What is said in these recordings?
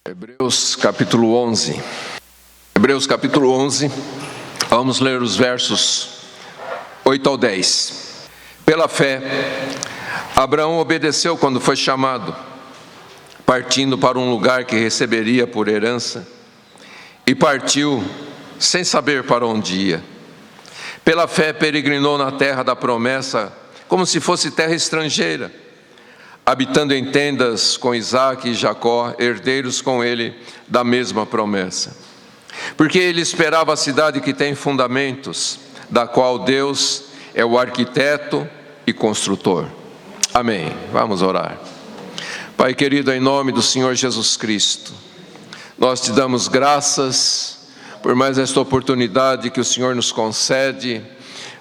Hebreus capítulo 11. Hebreus capítulo 11, vamos ler os versos 8 ao 10. Pela fé, Abraão obedeceu quando foi chamado, partindo para um lugar que receberia por herança, e partiu sem saber para onde ia. Pela fé peregrinou na terra da promessa, como se fosse terra estrangeira, habitando em tendas com Isaque e Jacó, herdeiros com ele da mesma promessa. Porque ele esperava a cidade que tem fundamentos, da qual Deus é o arquiteto e construtor. Amém. Vamos orar. Pai querido, em nome do Senhor Jesus Cristo, nós te damos graças por mais esta oportunidade que o Senhor nos concede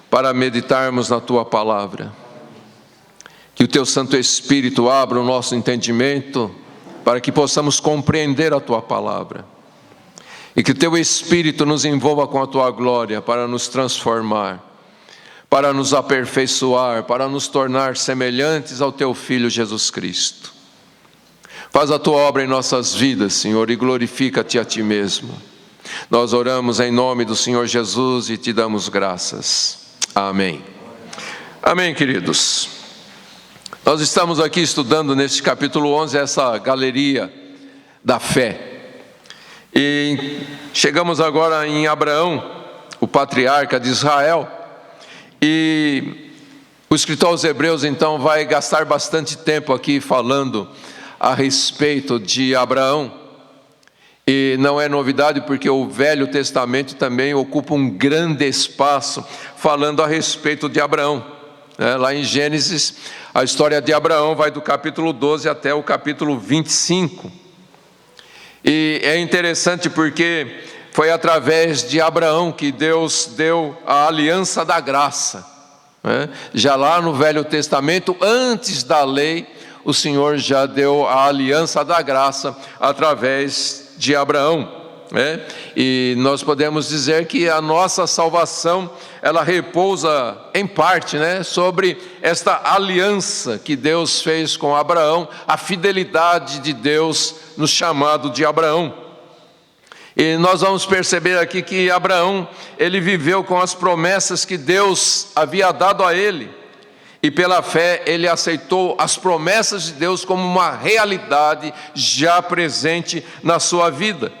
para meditarmos na Tua Palavra. Que o Teu Santo Espírito abra o nosso entendimento para que possamos compreender a Tua Palavra. E que o Teu Espírito nos envolva com a Tua glória para nos transformar, para nos aperfeiçoar, para nos tornar semelhantes ao Teu Filho Jesus Cristo. Faz a Tua obra em nossas vidas, Senhor, e glorifica-te a Ti mesmo. Nós oramos em nome do Senhor Jesus e Te damos graças. Amém. Amém, queridos. Nós estamos aqui estudando neste capítulo 11 essa galeria da fé. E chegamos agora em Abraão, o patriarca de Israel. E o escritor aos Hebreus então vai gastar bastante tempo aqui falando a respeito de Abraão. E não é novidade porque o Velho Testamento também ocupa um grande espaço falando a respeito de Abraão. Lá em Gênesis, a história de Abraão vai do capítulo 12 até o capítulo 25. E é interessante porque foi através de Abraão que Deus deu a aliança da graça. Já lá no Velho Testamento, antes da lei, o Senhor já deu a aliança da graça através de Abraão. E nós podemos dizer que a nossa salvação, ela repousa em parte, sobre esta aliança que Deus fez com Abraão, a fidelidade de Deus no chamado de Abraão. E nós vamos perceber aqui que Abraão, ele viveu com as promessas que Deus havia dado a ele, e pela fé ele aceitou as promessas de Deus como uma realidade já presente na sua vida.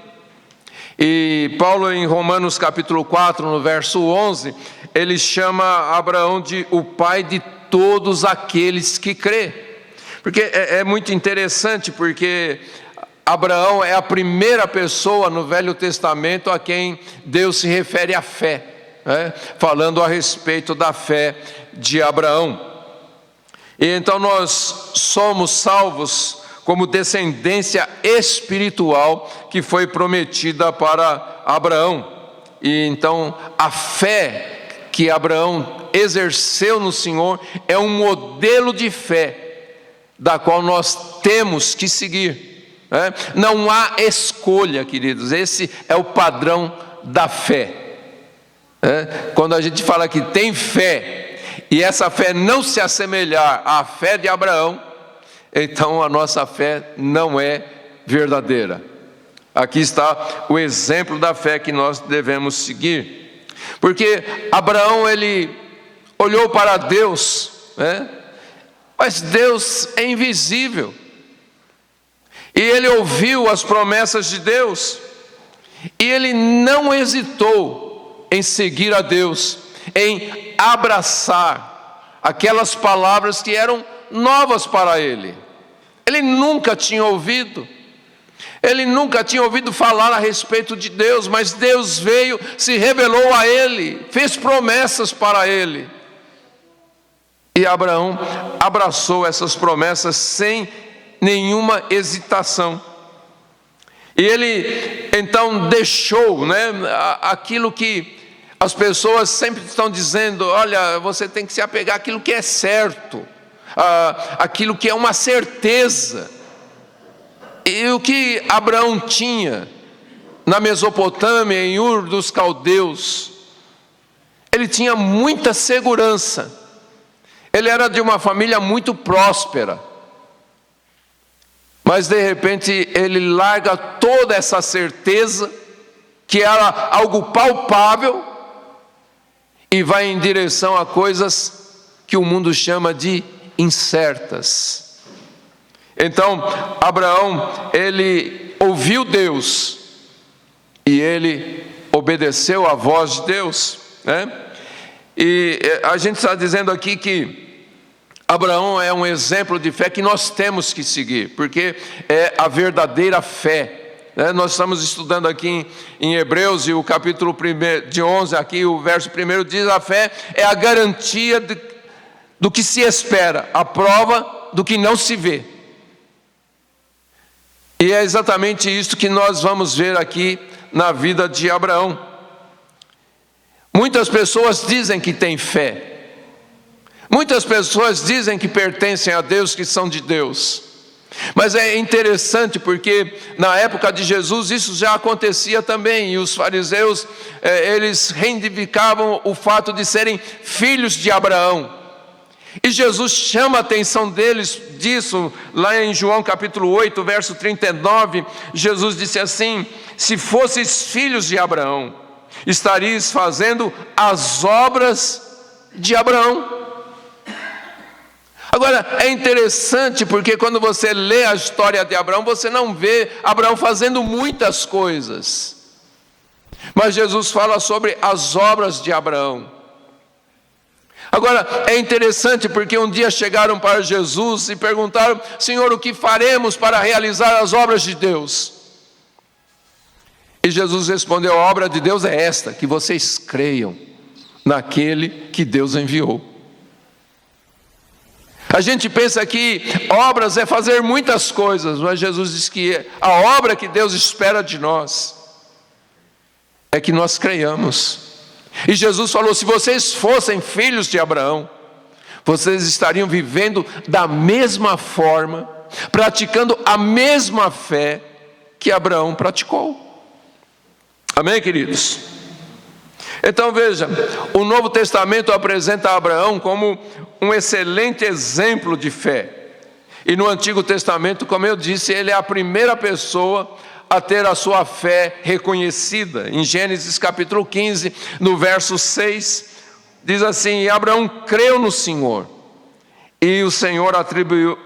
E Paulo, em Romanos capítulo 4, no verso 11, ele chama Abraão de o pai de todos aqueles que crê. Porque é muito interessante, porque Abraão é a primeira pessoa no Velho Testamento a quem Deus se refere à fé, falando a respeito da fé de Abraão. E então nós somos salvos como descendência espiritual que foi prometida para Abraão. E então a fé que Abraão exerceu no Senhor é um modelo de fé da qual nós temos que seguir. Não há escolha, queridos, esse é o padrão da fé. Quando a gente fala que tem fé, e essa fé não se assemelhar à fé de Abraão, então a nossa fé não é verdadeira. Aqui está o exemplo da fé que nós devemos seguir. Porque Abraão, ele olhou para Deus, mas Deus é invisível. E ele ouviu as promessas de Deus, e ele não hesitou em seguir a Deus, em abraçar aquelas palavras que eram novas para ele. Ele nunca tinha ouvido falar a respeito de Deus, mas Deus veio, se revelou a ele, fez promessas para ele. E Abraão abraçou essas promessas sem nenhuma hesitação. E ele então deixou, aquilo que as pessoas sempre estão dizendo: olha, você tem que se apegar àquilo que é certo, aquilo que é uma certeza. E o que Abraão tinha na Mesopotâmia, em Ur dos Caldeus, ele tinha muita segurança, Ele era de uma família muito próspera. Mas de repente ele larga toda essa certeza, que era algo palpável, e vai em direção a coisas que o mundo chama de incertas. Então, Abraão, ele ouviu Deus, e ele obedeceu à voz de Deus, né? E a gente está dizendo aqui que Abraão é um exemplo de fé que nós temos que seguir, porque é a verdadeira fé. Nós estamos estudando aqui em Hebreus, e o capítulo 1, de 11, aqui o verso 1 diz: a fé é a garantia do que se espera, a prova do que não se vê. E é exatamente isso que nós vamos ver aqui na vida de Abraão. Muitas pessoas dizem que têm fé, muitas pessoas dizem que pertencem a Deus, que são de Deus. Mas é interessante porque na época de Jesus isso já acontecia também, e os fariseus, eles reivindicavam o fato de serem filhos de Abraão. E Jesus chama a atenção deles disso, lá em João capítulo 8, verso 39, Jesus disse assim: se fosseis filhos de Abraão, estarias fazendo as obras de Abraão. Agora, é interessante porque quando você lê a história de Abraão, você não vê Abraão fazendo muitas coisas. Mas Jesus fala sobre as obras de Abraão. Agora, é interessante porque um dia chegaram para Jesus e perguntaram: Senhor, o que faremos para realizar as obras de Deus? E Jesus respondeu: a obra de Deus é esta, que vocês creiam naquele que Deus enviou. A gente pensa que obras é fazer muitas coisas, mas Jesus diz que a obra que Deus espera de nós é que nós creiamos. E Jesus falou: se vocês fossem filhos de Abraão, vocês estariam vivendo da mesma forma, praticando a mesma fé que Abraão praticou. Amém, queridos? Então veja, o Novo Testamento apresenta Abraão como um excelente exemplo de fé. E no Antigo Testamento, como eu disse, ele é a primeira pessoa a ter a sua fé reconhecida. Em Gênesis capítulo 15, no verso 6, diz assim: e Abraão creu no Senhor, e o Senhor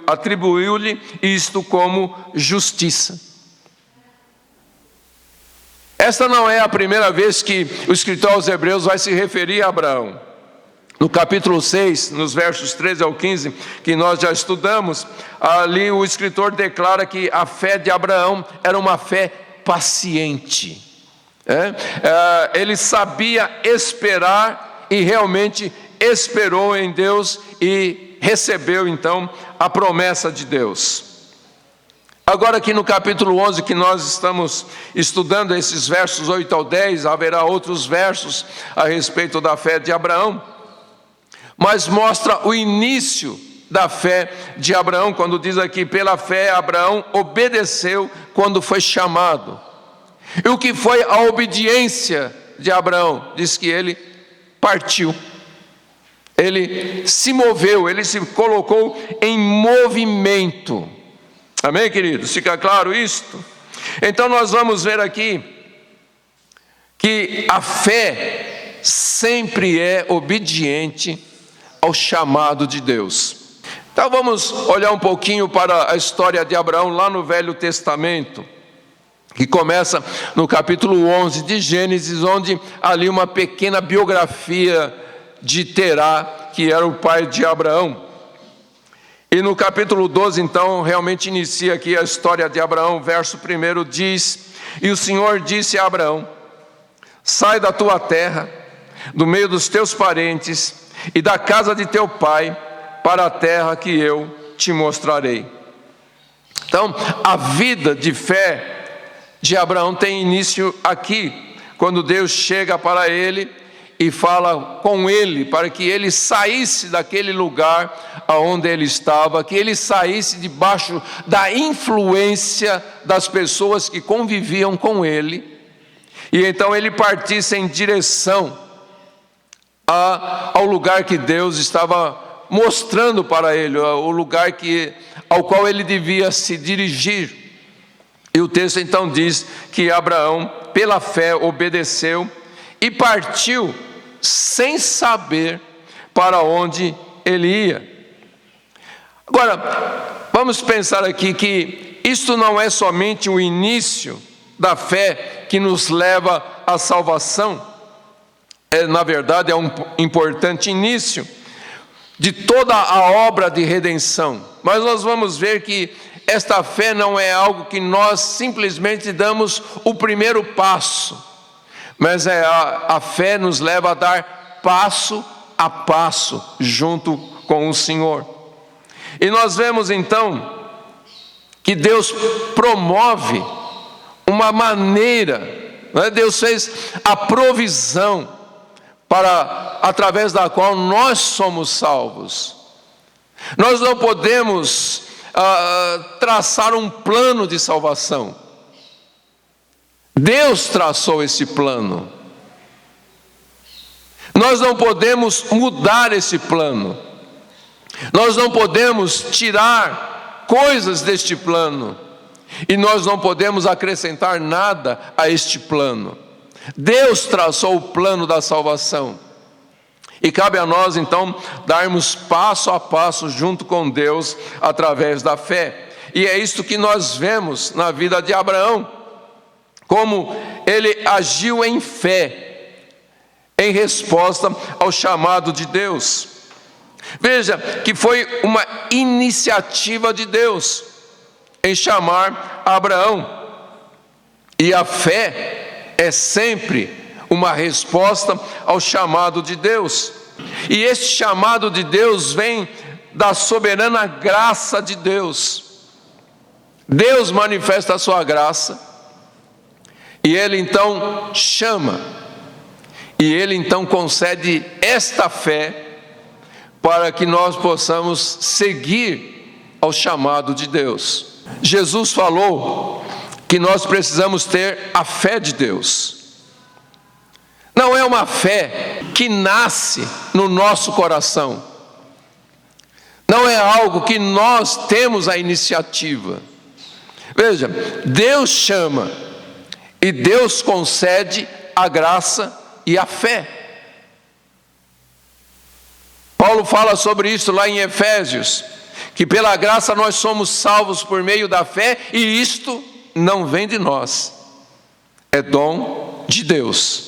atribuiu-lhe isto como justiça. Esta não é a primeira vez que o escritor aos Hebreus vai se referir a Abraão. No capítulo 6, nos versos 13 ao 15, que nós já estudamos, ali o escritor declara que a fé de Abraão era uma fé paciente. Ele sabia esperar e realmente esperou em Deus e recebeu então a promessa de Deus. Agora aqui no capítulo 11 que nós estamos estudando, esses versos 8 ao 10, haverá outros versos a respeito da fé de Abraão, mas mostra o início da fé de Abraão, quando diz aqui: pela fé Abraão obedeceu quando foi chamado. E o que foi a obediência de Abraão? Diz que ele partiu, ele se moveu, ele se colocou em movimento. Amém, queridos? Fica claro isto? Então nós vamos ver aqui que a fé sempre é obediente ao chamado de Deus. Então vamos olhar um pouquinho para a história de Abraão lá no Velho Testamento, que começa no capítulo 11 de Gênesis, onde ali uma pequena biografia de Terá, que era o pai de Abraão. E no capítulo 12, então, realmente inicia aqui a história de Abraão. Verso 1 diz: e o Senhor disse a Abraão: sai da tua terra, do meio dos teus parentes e da casa de teu pai, para a terra que eu te mostrarei. Então, a vida de fé de Abraão tem início aqui, quando Deus chega para ele e fala com ele, para que ele saísse daquele lugar aonde ele estava, que ele saísse debaixo da influência das pessoas que conviviam com ele, e então ele partisse em direção ao lugar que Deus estava mostrando para ele o lugar ao qual ele devia se dirigir. E o texto então diz que Abraão, pela fé, obedeceu e partiu sem saber para onde ele ia. Agora, vamos pensar aqui que isto não é somente o início da fé que nos leva à salvação. Na verdade, é um importante início de toda a obra de redenção. Mas nós vamos ver que esta fé não é algo que nós simplesmente damos o primeiro passo, mas a fé nos leva a dar passo a passo junto com o Senhor. E nós vemos então que Deus promove uma maneira, né? Deus fez a provisão através da qual nós somos salvos. Nós não podemos traçar um plano de salvação. Deus traçou esse plano. Nós não podemos mudar esse plano. Nós não podemos tirar coisas deste plano. E nós não podemos acrescentar nada a este plano. Deus traçou o plano da salvação. E cabe a nós então darmos passo a passo junto com Deus através da fé. E é isto que nós vemos na vida de Abraão, como ele agiu em fé, em resposta ao chamado de Deus. Veja que foi uma iniciativa de Deus em chamar Abraão. E a fé é sempre uma resposta ao chamado de Deus. E este chamado de Deus vem da soberana graça de Deus. Deus manifesta a sua graça, e Ele então chama, e Ele então concede esta fé, para que nós possamos seguir ao chamado de Deus. Jesus falou que nós precisamos ter a fé de Deus. Não é uma fé que nasce no nosso coração. Não é algo que nós temos a iniciativa. Veja, Deus chama e Deus concede a graça e a fé. Paulo fala sobre isso lá em Efésios, que pela graça nós somos salvos por meio da fé, e isto não vem de nós, é dom de Deus.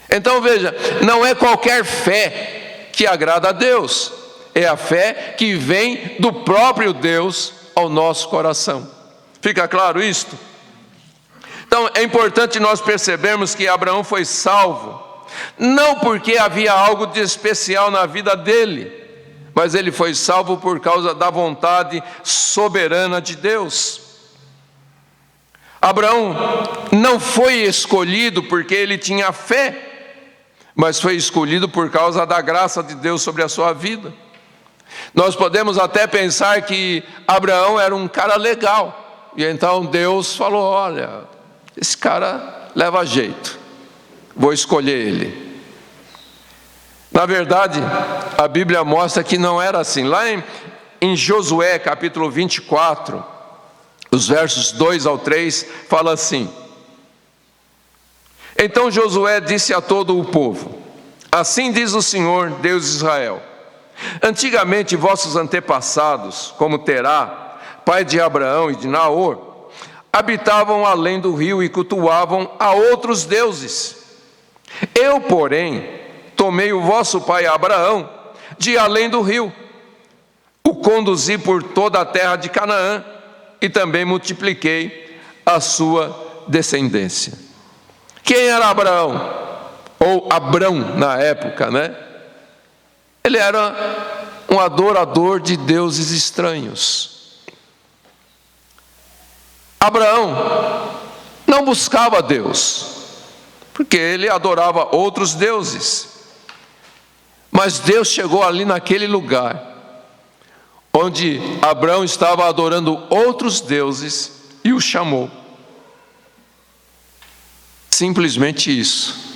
Então veja, não é qualquer fé que agrada a Deus, é a fé que vem do próprio Deus ao nosso coração. Fica claro isto? Então é importante nós percebermos que Abraão foi salvo, não porque havia algo de especial na vida dele, mas ele foi salvo por causa da vontade soberana de Deus. Abraão não foi escolhido porque ele tinha fé, mas foi escolhido por causa da graça de Deus sobre a sua vida. Nós podemos até pensar que Abraão era um cara legal, e então Deus falou: olha, esse cara leva jeito, vou escolher ele. Na verdade, a Bíblia mostra que não era assim. Lá em Josué capítulo 24, os versos 2 ao 3, fala assim: então Josué disse a todo o povo: assim diz o Senhor, Deus de Israel, antigamente vossos antepassados, como Terá, pai de Abraão e de Naor, habitavam além do rio e cultuavam a outros deuses. Eu, porém, tomei o vosso pai Abraão de além do rio, o conduzi por toda a terra de Canaã e também multipliquei a sua descendência. Quem era Abraão? Ou Abrão na época, né? Ele era um adorador de deuses estranhos. Abraão não buscava Deus, porque ele adorava outros deuses. Mas Deus chegou ali naquele lugar, onde Abraão estava adorando outros deuses, e o chamou. Simplesmente isso.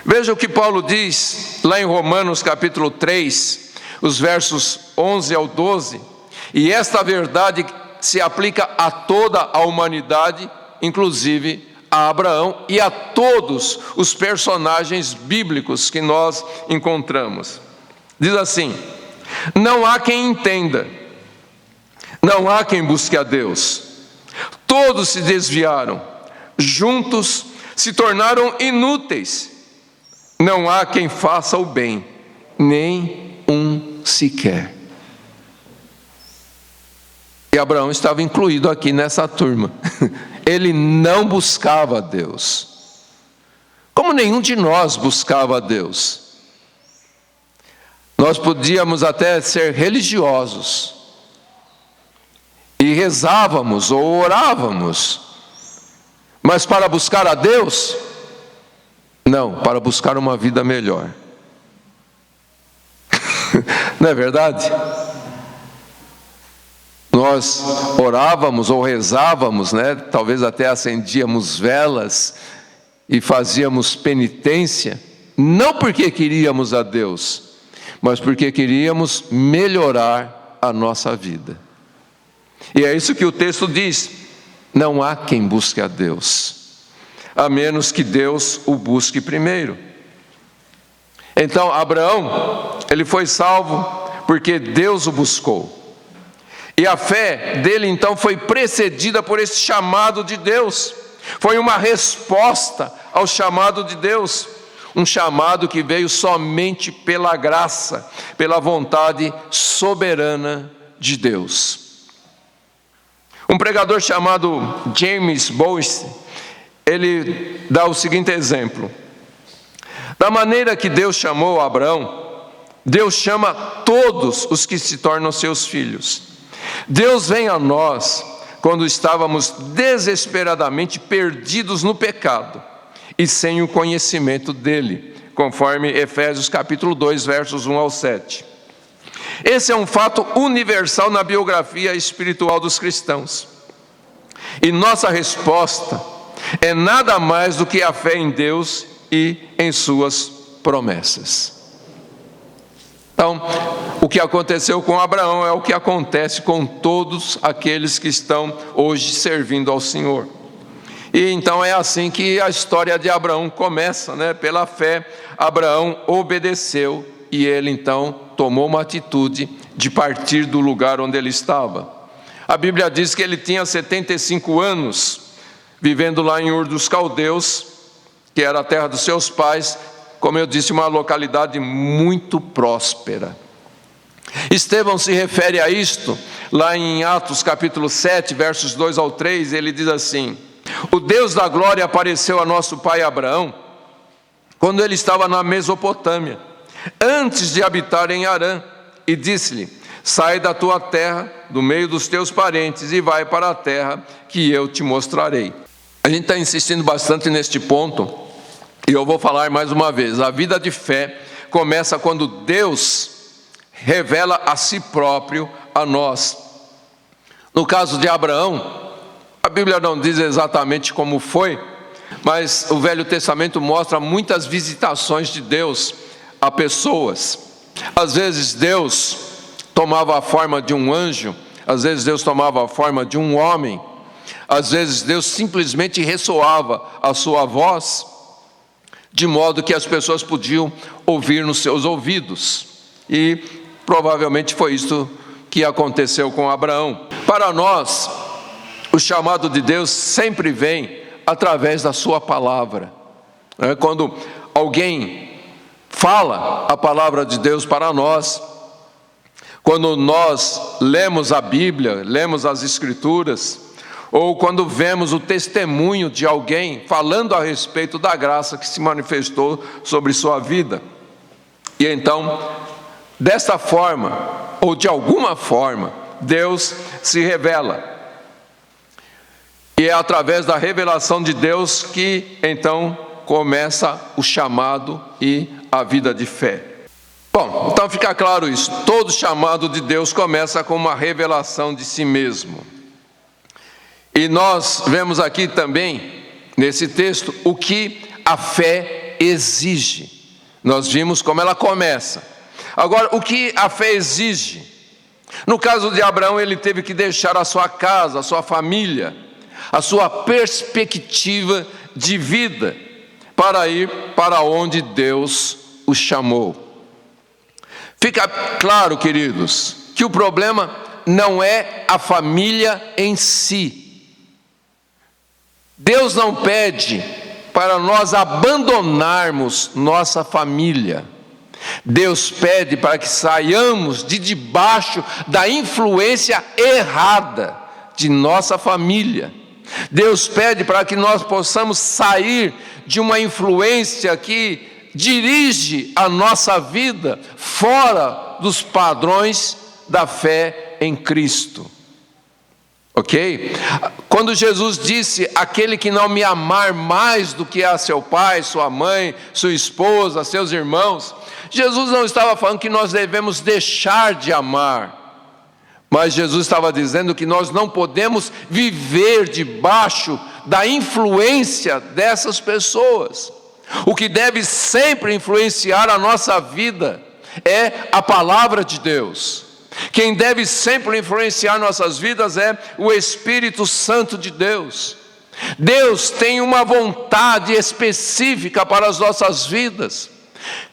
Veja o que Paulo diz lá em Romanos capítulo 3, os versos 11 ao 12, e esta verdade se aplica a toda a humanidade, inclusive a Abraão e a todos os personagens bíblicos que nós encontramos. Diz assim: não há quem entenda, não há quem busque a Deus. Todos se desviaram, juntos se tornaram inúteis. Não há quem faça o bem, nem um sequer. E Abraão estava incluído aqui nessa turma. Ele não buscava a Deus, como nenhum de nós buscava a Deus. Nós podíamos até ser religiosos, e rezávamos ou orávamos, mas para buscar a Deus, não, para buscar uma vida melhor. Não é verdade? Nós orávamos ou rezávamos, né? Talvez até acendíamos velas e fazíamos penitência, não porque queríamos a Deus, mas porque queríamos melhorar a nossa vida. E é isso que o texto diz: não há quem busque a Deus, a menos que Deus o busque primeiro. Então Abraão, ele foi salvo porque Deus o buscou. E a fé dele então foi precedida por esse chamado de Deus. Foi uma resposta ao chamado de Deus, um chamado que veio somente pela graça, pela vontade soberana de Deus. Um pregador chamado James Boyce, ele dá o seguinte exemplo: da maneira que Deus chamou Abraão, Deus chama todos os que se tornam seus filhos. Deus vem a nós quando estávamos desesperadamente perdidos no pecado e sem o conhecimento dele, conforme Efésios capítulo 2, versos 1 ao 7. Esse é um fato universal na biografia espiritual dos cristãos. E nossa resposta é nada mais do que a fé em Deus e em suas promessas. Então, o que aconteceu com Abraão é o que acontece com todos aqueles que estão hoje servindo ao Senhor. E então é assim que a história de Abraão começa, né? Pela fé, Abraão obedeceu e ele então tomou uma atitude de partir do lugar onde ele estava. A Bíblia diz que ele tinha 75 anos, vivendo lá em Ur dos Caldeus, que era a terra dos seus pais, como eu disse, uma localidade muito próspera. Estevão se refere a isto, lá em Atos capítulo 7, versos 2 ao 3, ele diz assim: o Deus da glória apareceu a nosso pai Abraão, quando ele estava na Mesopotâmia, antes de habitar em Harã, e disse-lhe: sai da tua terra, do meio dos teus parentes, e vai para a terra que eu te mostrarei. A gente está insistindo bastante neste ponto, e eu vou falar mais uma vez: a vida de fé começa quando Deus revela a si próprio a nós. No caso de Abraão, a Bíblia não diz exatamente como foi, mas o Velho Testamento mostra muitas visitações de Deus a pessoas. Às vezes Deus tomava a forma de um anjo, às vezes Deus tomava a forma de um homem, às vezes Deus simplesmente ressoava a sua voz, de modo que as pessoas podiam ouvir nos seus ouvidos. E provavelmente foi isso que aconteceu com Abraão. Para nós, o chamado de Deus sempre vem através da sua palavra. Quando alguém fala a palavra de Deus para nós, quando nós lemos a Bíblia, lemos as Escrituras, ou quando vemos o testemunho de alguém falando a respeito da graça que se manifestou sobre sua vida. E então, desta forma, ou de alguma forma, Deus se revela. E é através da revelação de Deus que então começa o chamado e a vida de fé. Bom, então fica claro isso: todo chamado de Deus começa com uma revelação de si mesmo. E nós vemos aqui também, nesse texto, o que a fé exige. Nós vimos como ela começa. Agora, o que a fé exige? No caso de Abraão, ele teve que deixar a sua casa, a sua família, a sua perspectiva de vida, para ir para onde Deus o chamou. Fica claro, queridos, que o problema não é a família em si. Deus não pede para nós abandonarmos nossa família. Deus pede para que saiamos de debaixo da influência errada de nossa família. Deus pede para que nós possamos sair de uma influência que dirige a nossa vida fora dos padrões da fé em Cristo. Ok? Quando Jesus disse: aquele que não me amar mais do que a seu pai, sua mãe, sua esposa, seus irmãos, Jesus não estava falando que nós devemos deixar de amar, mas Jesus estava dizendo que nós não podemos viver debaixo da influência dessas pessoas. O que deve sempre influenciar a nossa vida é a palavra de Deus. Quem deve sempre influenciar nossas vidas é o Espírito Santo de Deus. Deus tem uma vontade específica para as nossas vidas,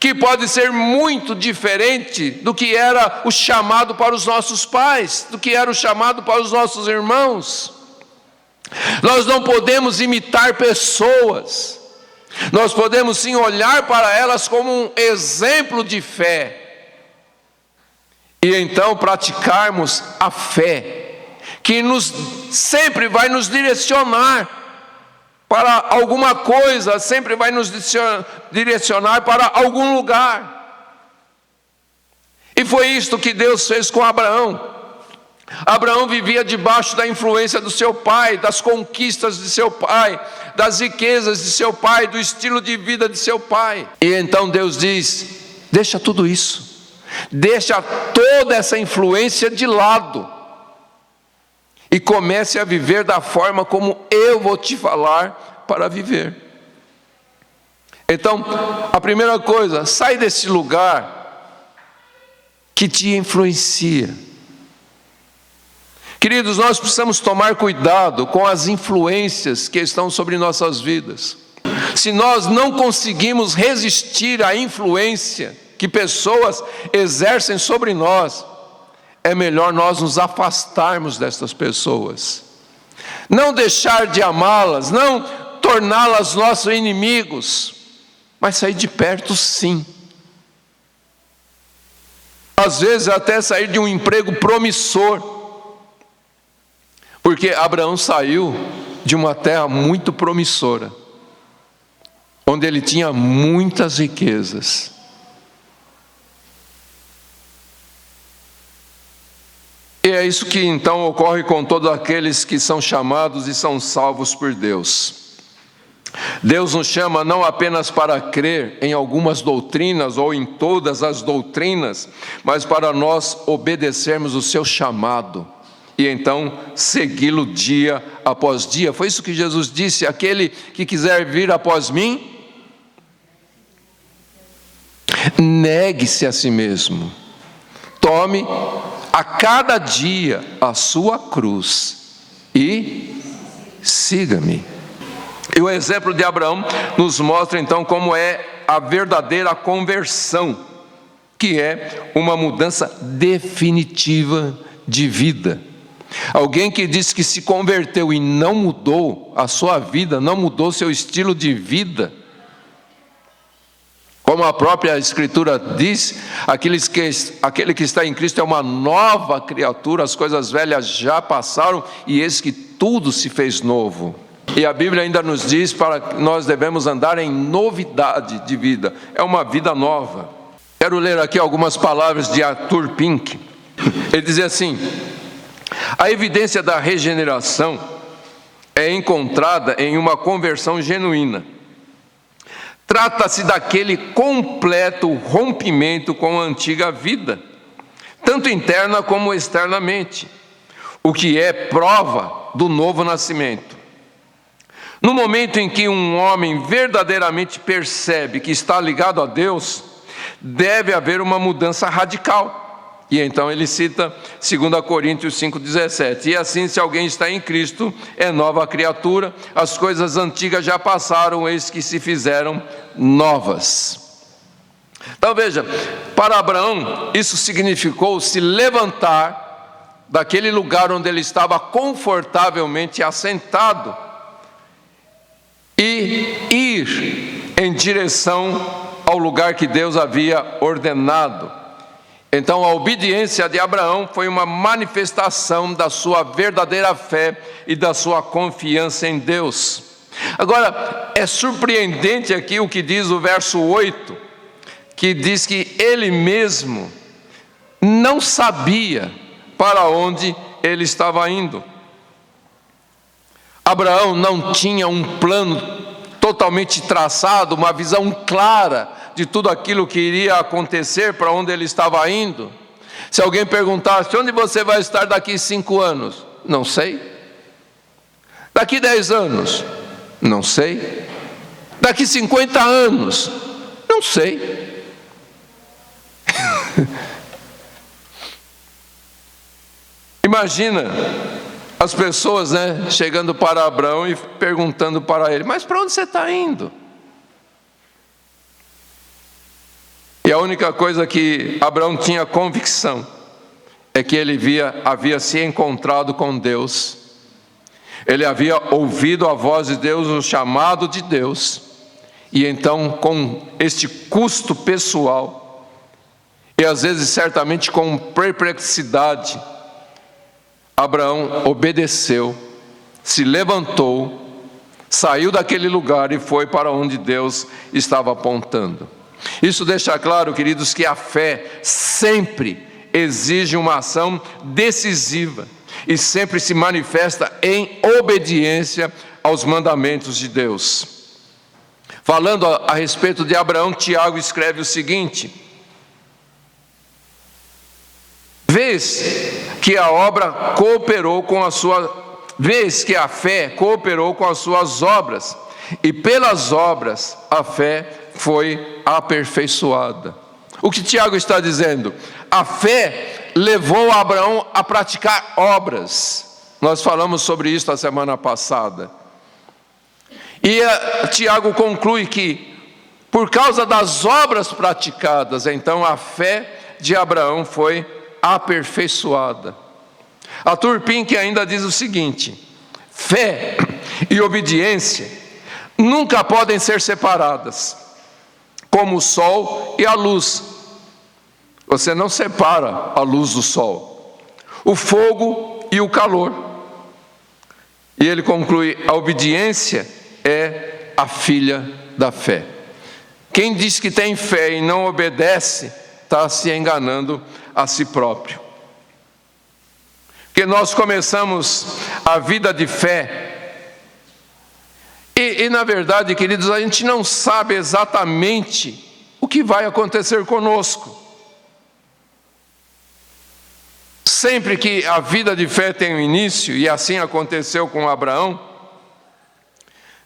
que pode ser muito diferente do que era o chamado para os nossos pais, do que era o chamado para os nossos irmãos. Nós não podemos imitar pessoas, nós podemos sim olhar para elas como um exemplo de fé, e então praticarmos a fé, que sempre vai nos direcionar para alguma coisa, sempre vai nos direcionar para algum lugar. E foi isto que Deus fez com Abraão. Abraão vivia debaixo da influência do seu pai, das conquistas de seu pai, das riquezas de seu pai, do estilo de vida de seu pai. E então Deus diz: deixa tudo isso, deixa toda essa influência de lado e comece a viver da forma como eu vou te falar para viver. Então, a primeira coisa, sai desse lugar que te influencia. Queridos, nós precisamos tomar cuidado com as influências que estão sobre nossas vidas. Se nós não conseguimos resistir à influência que pessoas exercem sobre nós, é melhor nós nos afastarmos destas pessoas. Não deixar de amá-las, não torná-las nossos inimigos, mas sair de perto sim. Às vezes até sair de um emprego promissor, porque Abraão saiu de uma terra muito promissora, onde ele tinha muitas riquezas. E é isso que então ocorre com todos aqueles que são chamados e são salvos por Deus. Deus nos chama não apenas para crer em algumas doutrinas ou em todas as doutrinas, mas para nós obedecermos o seu chamado e então segui-lo dia após dia. Foi isso que Jesus disse: aquele que quiser vir após mim, negue-se a si mesmo, tome a cada dia a sua cruz e siga-me. E o exemplo de Abraão nos mostra então como é a verdadeira conversão, que é uma mudança definitiva de vida. Alguém que diz que se converteu e não mudou a sua vida, não mudou seu estilo de vida, como a própria Escritura diz, aquele que está em Cristo é uma nova criatura, as coisas velhas já passaram e eis que tudo se fez novo. E a Bíblia ainda nos diz para que nós devemos andar em novidade de vida, é uma vida nova. Quero ler aqui algumas palavras de Arthur Pink. Ele diz assim: a evidência da regeneração é encontrada em uma conversão genuína. Trata-se daquele completo rompimento com a antiga vida, tanto interna como externamente, o que é prova do novo nascimento. No momento em que um homem verdadeiramente percebe que está ligado a Deus, deve haver uma mudança radical. E então ele cita 2 Coríntios 5,17. E assim, se alguém está em Cristo, é nova criatura, as coisas antigas já passaram, eis que se fizeram novas. Então veja, para Abraão, isso significou se levantar daquele lugar onde ele estava confortavelmente assentado e ir em direção ao lugar que Deus havia ordenado. Então a obediência de Abraão foi uma manifestação da sua verdadeira fé e da sua confiança em Deus. Agora, é surpreendente aqui o que diz o verso 8, que diz que ele mesmo não sabia para onde ele estava indo. Abraão não tinha um plano totalmente traçado, uma visão clara de tudo aquilo que iria acontecer, para onde ele estava indo. Se alguém perguntasse: onde você vai estar daqui 5 anos? Não sei. Daqui 10 anos? Não sei. Daqui 50 anos? Não sei. Imagina as pessoas, chegando para Abraão e perguntando para ele: mas para onde você está indo? E a única coisa que Abraão tinha convicção é que ele havia se encontrado com Deus. Ele havia ouvido a voz de Deus, o chamado de Deus. E então, com este custo pessoal, e às vezes certamente com perplexidade, Abraão obedeceu, se levantou, saiu daquele lugar e foi para onde Deus estava apontando. Isso deixa claro, queridos, que a fé sempre exige uma ação decisiva e sempre se manifesta em obediência aos mandamentos de Deus. Falando a respeito de Abraão, Tiago escreve o seguinte: vês que a fé cooperou com as suas obras, e pelas obras a fé foi aperfeiçoada. O que Tiago está dizendo? A fé levou Abraão a praticar obras. Nós falamos sobre isso a semana passada. E Tiago conclui que, por causa das obras praticadas, então a fé de Abraão foi aperfeiçoada. Arthur Pink ainda diz o seguinte: fé e obediência nunca podem ser separadas, como o sol e a luz. Você não separa a luz do sol, o fogo e o calor. E ele conclui: a obediência é a filha da fé. Quem diz que tem fé e não obedece, está se enganando a si próprio. Porque nós começamos a vida de fé, e na verdade, queridos, a gente não sabe exatamente o que vai acontecer conosco. Sempre que a vida de fé tem um início, e assim aconteceu com Abraão,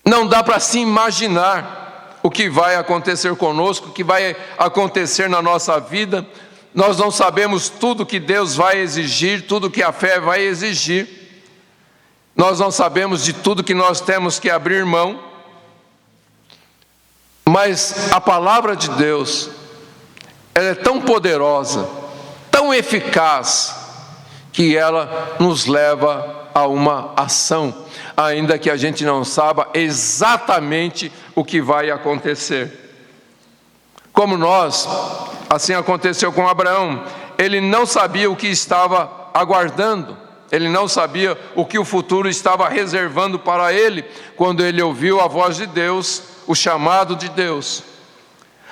não dá para se imaginar o que vai acontecer conosco, o que vai acontecer na nossa vida. Nós não sabemos tudo que Deus vai exigir, tudo que a fé vai exigir. Nós não sabemos de tudo que nós temos que abrir mão. Mas a palavra de Deus, ela é tão poderosa, tão eficaz, que ela nos leva a uma ação, ainda que a gente não saiba exatamente o que vai acontecer. Como nós, assim aconteceu com Abraão. Ele não sabia o que estava aguardando, ele não sabia o que o futuro estava reservando para ele, quando ele ouviu a voz de Deus, o chamado de Deus.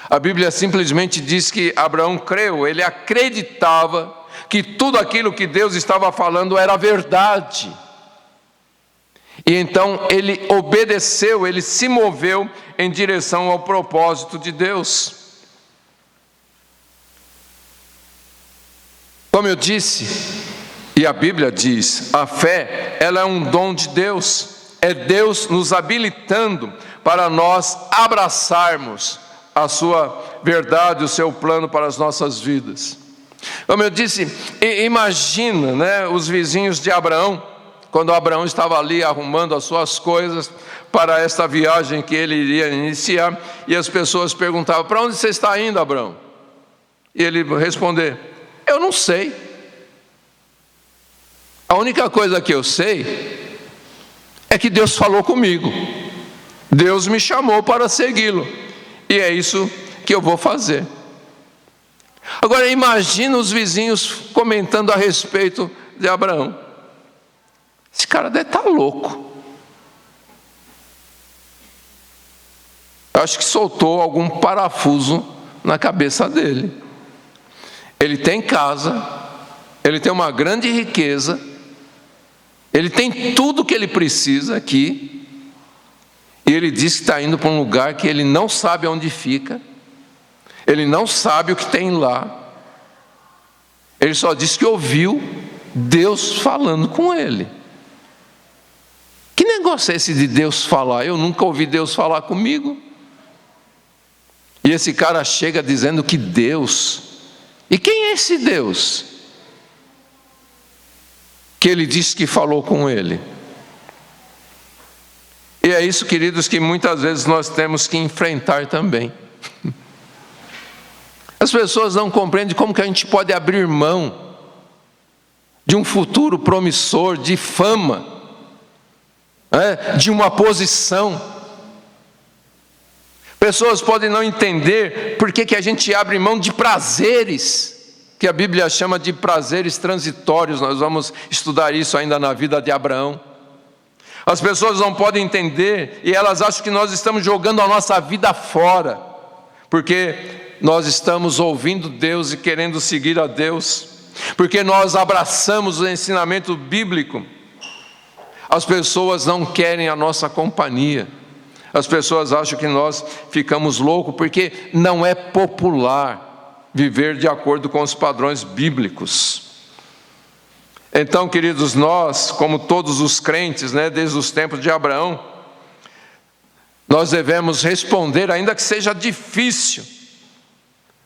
A Bíblia simplesmente diz que Abraão creu, ele acreditava que tudo aquilo que Deus estava falando era verdade. E então ele obedeceu, ele se moveu em direção ao propósito de Deus. Como eu disse, e a Bíblia diz, a fé, ela é um dom de Deus. É Deus nos habilitando para nós abraçarmos a sua verdade, o seu plano para as nossas vidas. Como eu disse, imagina, né, os vizinhos de Abraão, quando Abraão estava ali arrumando as suas coisas para esta viagem que ele iria iniciar, e as pessoas perguntavam: para onde você está indo, Abraão? E ele responder: eu não sei. A única coisa que eu sei é que Deus falou comigo, Deus me chamou para segui-lo, e é isso que eu vou fazer. Agora imagina os vizinhos comentando a respeito de Abraão: esse cara deve estar louco. Acho que soltou algum parafuso na cabeça dele. Ele tem casa, ele tem uma grande riqueza, ele tem tudo que ele precisa aqui, e ele diz que está indo para um lugar que ele não sabe onde fica, ele não sabe o que tem lá, ele só diz que ouviu Deus falando com ele. Que negócio é esse de Deus falar? Eu nunca ouvi Deus falar comigo. E esse cara chega dizendo que Deus... E quem é esse Deus que ele disse que falou com ele? E é isso, queridos, que muitas vezes nós temos que enfrentar também. As pessoas não compreendem como que a gente pode abrir mão de um futuro promissor, de fama, de uma posição. Pessoas podem não entender por que a gente abre mão de prazeres, que a Bíblia chama de prazeres transitórios. Nós vamos estudar isso ainda na vida de Abraão. As pessoas não podem entender e elas acham que nós estamos jogando a nossa vida fora, porque nós estamos ouvindo Deus e querendo seguir a Deus, porque nós abraçamos o ensinamento bíblico. As pessoas não querem a nossa companhia. As pessoas acham que nós ficamos loucos porque não é popular viver de acordo com os padrões bíblicos. Então, queridos, nós, como todos os crentes, desde os tempos de Abraão, nós devemos responder, ainda que seja difícil,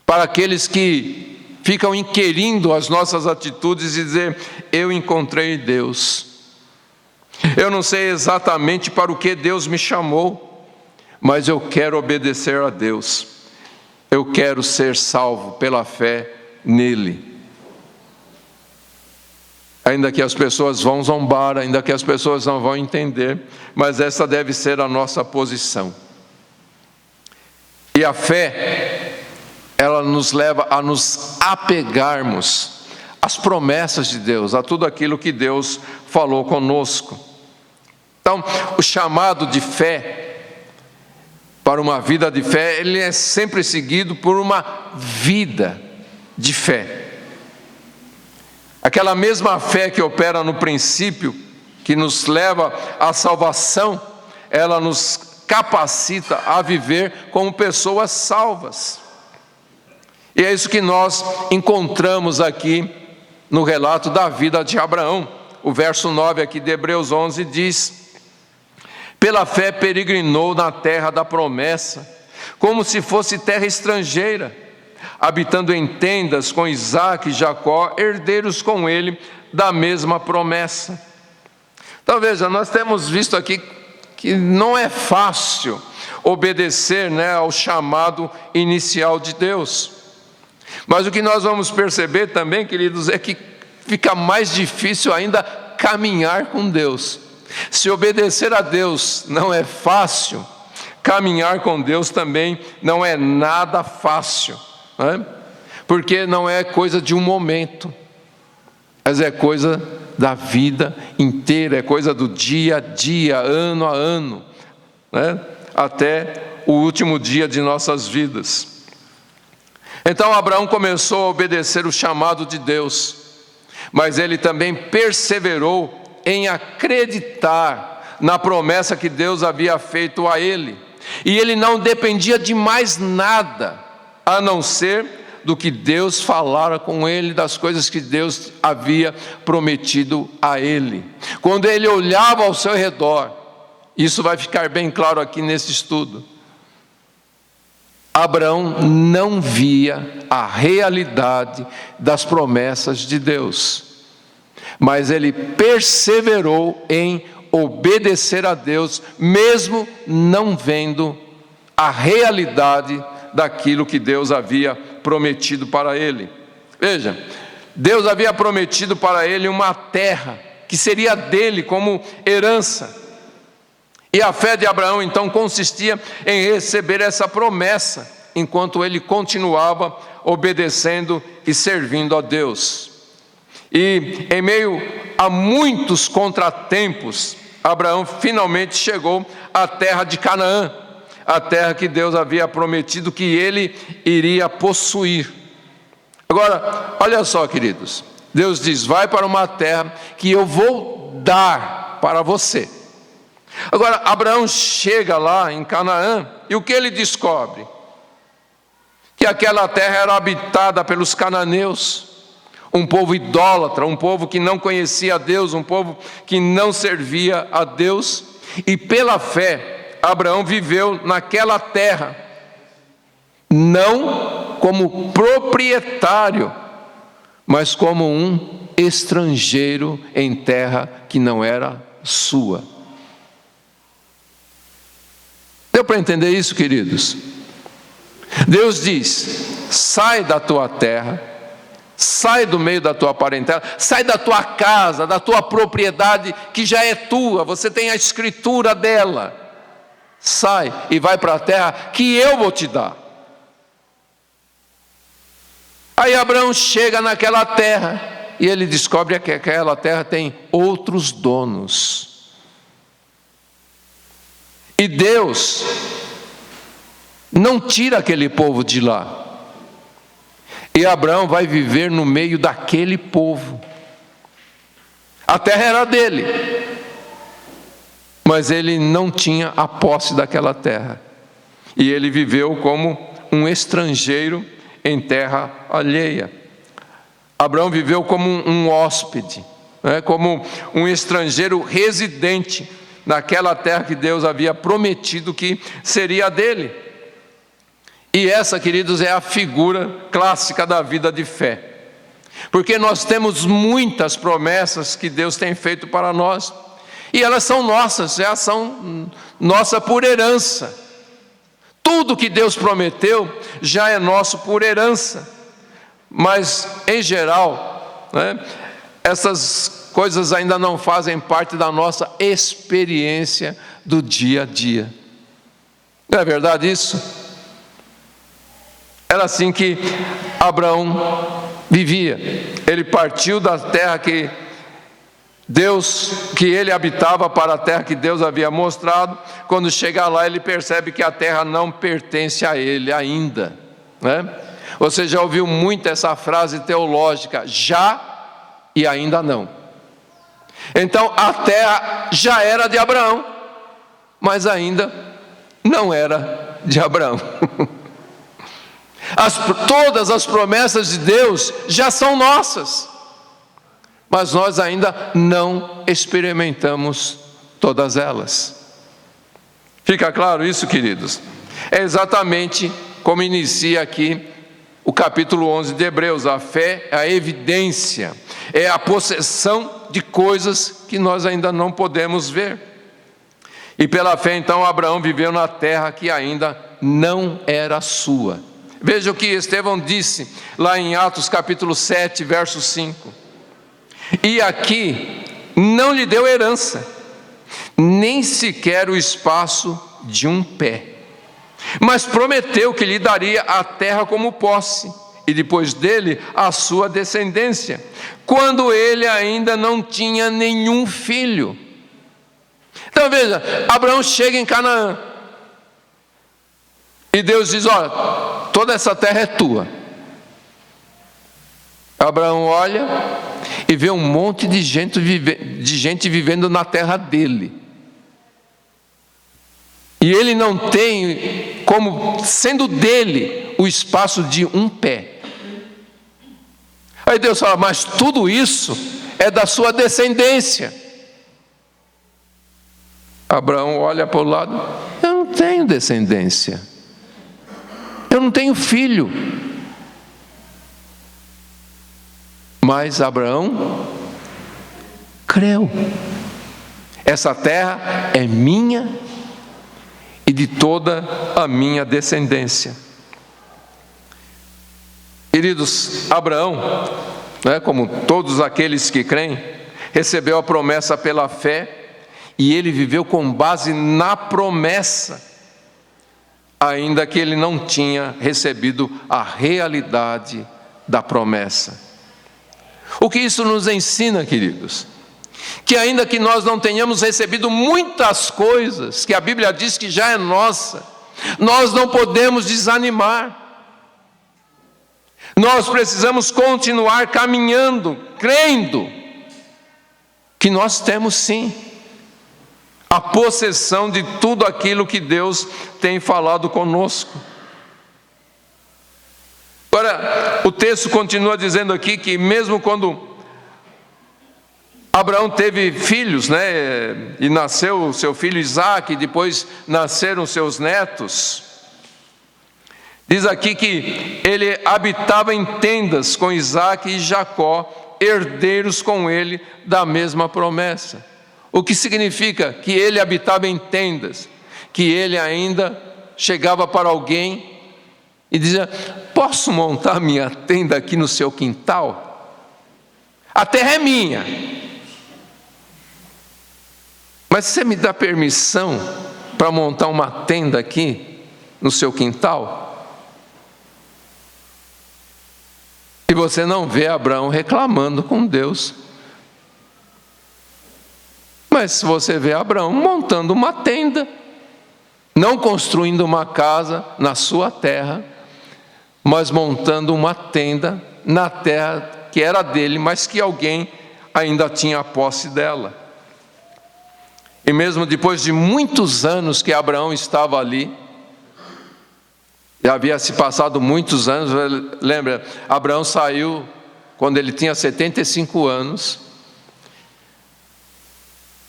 para aqueles que ficam inquirindo as nossas atitudes e dizer: eu encontrei Deus. Eu não sei exatamente para o que Deus me chamou, mas eu quero obedecer a Deus. Eu quero ser salvo pela fé nele. Ainda que as pessoas vão zombar, ainda que as pessoas não vão entender, mas essa deve ser a nossa posição. E a fé, ela nos leva a nos apegarmos às promessas de Deus, a tudo aquilo que Deus falou conosco. Então, o chamado de fé, para uma vida de fé, ele é sempre seguido por uma vida de fé. Aquela mesma fé que opera no princípio, que nos leva à salvação, ela nos capacita a viver como pessoas salvas. E é isso que nós encontramos aqui no relato da vida de Abraão. O verso 9 aqui de Hebreus 11 diz: pela fé peregrinou na terra da promessa, como se fosse terra estrangeira, habitando em tendas com Isaque e Jacó, herdeiros com ele da mesma promessa. Então veja, nós temos visto aqui que não é fácil obedecer ao chamado inicial de Deus. Mas o que nós vamos perceber também, queridos, é que fica mais difícil ainda caminhar com Deus. Se obedecer a Deus não é fácil, caminhar com Deus também não é nada fácil, porque não é coisa de um momento, mas é coisa da vida inteira, é coisa do dia a dia, ano a ano, até o último dia de nossas vidas. Então Abraão começou a obedecer o chamado de Deus, mas ele também perseverou em acreditar na promessa que Deus havia feito a ele, e ele não dependia de mais nada, a não ser do que Deus falara com ele, das coisas que Deus havia prometido a ele. Quando ele olhava ao seu redor, isso vai ficar bem claro aqui nesse estudo, Abraão não via a realidade das promessas de Deus, mas ele perseverou em obedecer a Deus, mesmo não vendo a realidade daquilo que Deus havia prometido para ele. Veja, Deus havia prometido para ele uma terra que seria dele como herança. E a fé de Abraão então consistia em receber essa promessa, enquanto ele continuava obedecendo e servindo a Deus. E em meio a muitos contratempos, Abraão finalmente chegou à terra de Canaã, a terra que Deus havia prometido que ele iria possuir. Agora, olha só, queridos, Deus diz: vai para uma terra que eu vou dar para você. Agora, Abraão chega lá em Canaã, e o que ele descobre? Que aquela terra era habitada pelos cananeus, um povo idólatra, um povo que não conhecia a Deus, um povo que não servia a Deus. E pela fé, Abraão viveu naquela terra, não como proprietário, mas como um estrangeiro em terra que não era sua. Deu para entender isso, queridos? Deus diz: sai da tua terra, sai do meio da tua parentela, sai da tua casa, da tua propriedade que já é tua, você tem a escritura dela. Sai e vai para a terra que eu vou te dar. Aí Abraão chega naquela terra e ele descobre que aquela terra tem outros donos. E Deus não tira aquele povo de lá. E Abraão vai viver no meio daquele povo. A terra era dele, mas ele não tinha a posse daquela terra. E ele viveu como um estrangeiro em terra alheia. Abraão viveu como um hóspede, como um estrangeiro residente naquela terra que Deus havia prometido que seria dele. E essa, queridos, é a figura clássica da vida de fé. Porque nós temos muitas promessas que Deus tem feito para nós, e elas são nossas, já são nossa por herança. Tudo que Deus prometeu já é nosso por herança. Mas, em geral, essas coisas ainda não fazem parte da nossa experiência do dia a dia. Não é verdade isso? Era assim que Abraão vivia. Ele partiu da terra que ele habitava para a terra que Deus havia mostrado. Quando chega lá, ele percebe que a terra não pertence a ele ainda, Você já ouviu muito essa frase teológica: já e ainda não. Então a terra já era de Abraão, mas ainda não era de Abraão. Todas as promessas de Deus já são nossas, mas nós ainda não experimentamos todas elas. Fica claro isso, queridos? É exatamente como inicia aqui o capítulo 11 de Hebreus. A fé é a evidência, é a possessão de coisas que nós ainda não podemos ver. E pela fé, então, Abraão viveu na terra que ainda não era sua. Veja o que Estevão disse lá em Atos capítulo 7, verso 5. E aqui não lhe deu herança, nem sequer o espaço de um pé, mas prometeu que lhe daria a terra como posse, e depois dele a sua descendência, quando ele ainda não tinha nenhum filho. Então veja, Abraão chega em Canaã, e Deus diz: olha, toda essa terra é tua. Abraão olha e vê um monte de gente vivendo na terra dele. E ele não tem como, sendo dele, o espaço de um pé. Aí Deus fala: mas tudo isso é da sua descendência. Abraão olha para o lado: eu não tenho descendência. eu não tenho filho. Mas Abraão creu. Essa terra é minha e de toda a minha descendência. Queridos, Abraão, como todos aqueles que creem, recebeu a promessa pela fé e ele viveu com base na promessa, ainda que ele não tinha recebido a realidade da promessa. O que isso nos ensina, queridos? Que ainda que nós não tenhamos recebido muitas coisas, que a Bíblia diz que já é nossa, nós não podemos desanimar. Nós precisamos continuar caminhando, crendo que nós temos sim a possessão de tudo aquilo que Deus tem falado conosco. Agora, o texto continua dizendo aqui que mesmo quando Abraão teve filhos, e nasceu o seu filho Isaque, e depois nasceram seus netos, diz aqui que ele habitava em tendas com Isaque e Jacó, herdeiros com ele da mesma promessa. O que significa que ele habitava em tendas? Que ele ainda chegava para alguém e dizia: posso montar minha tenda aqui no seu quintal? A terra é minha, mas você me dá permissão para montar uma tenda aqui no seu quintal? E você não vê Abraão reclamando com Deus. Mas você vê Abraão montando uma tenda, não construindo uma casa na sua terra, mas montando uma tenda na terra que era dele, mas que alguém ainda tinha a posse dela. E mesmo depois de muitos anos que Abraão estava ali, já havia se passado muitos anos, lembra, Abraão saiu quando ele tinha 75 anos,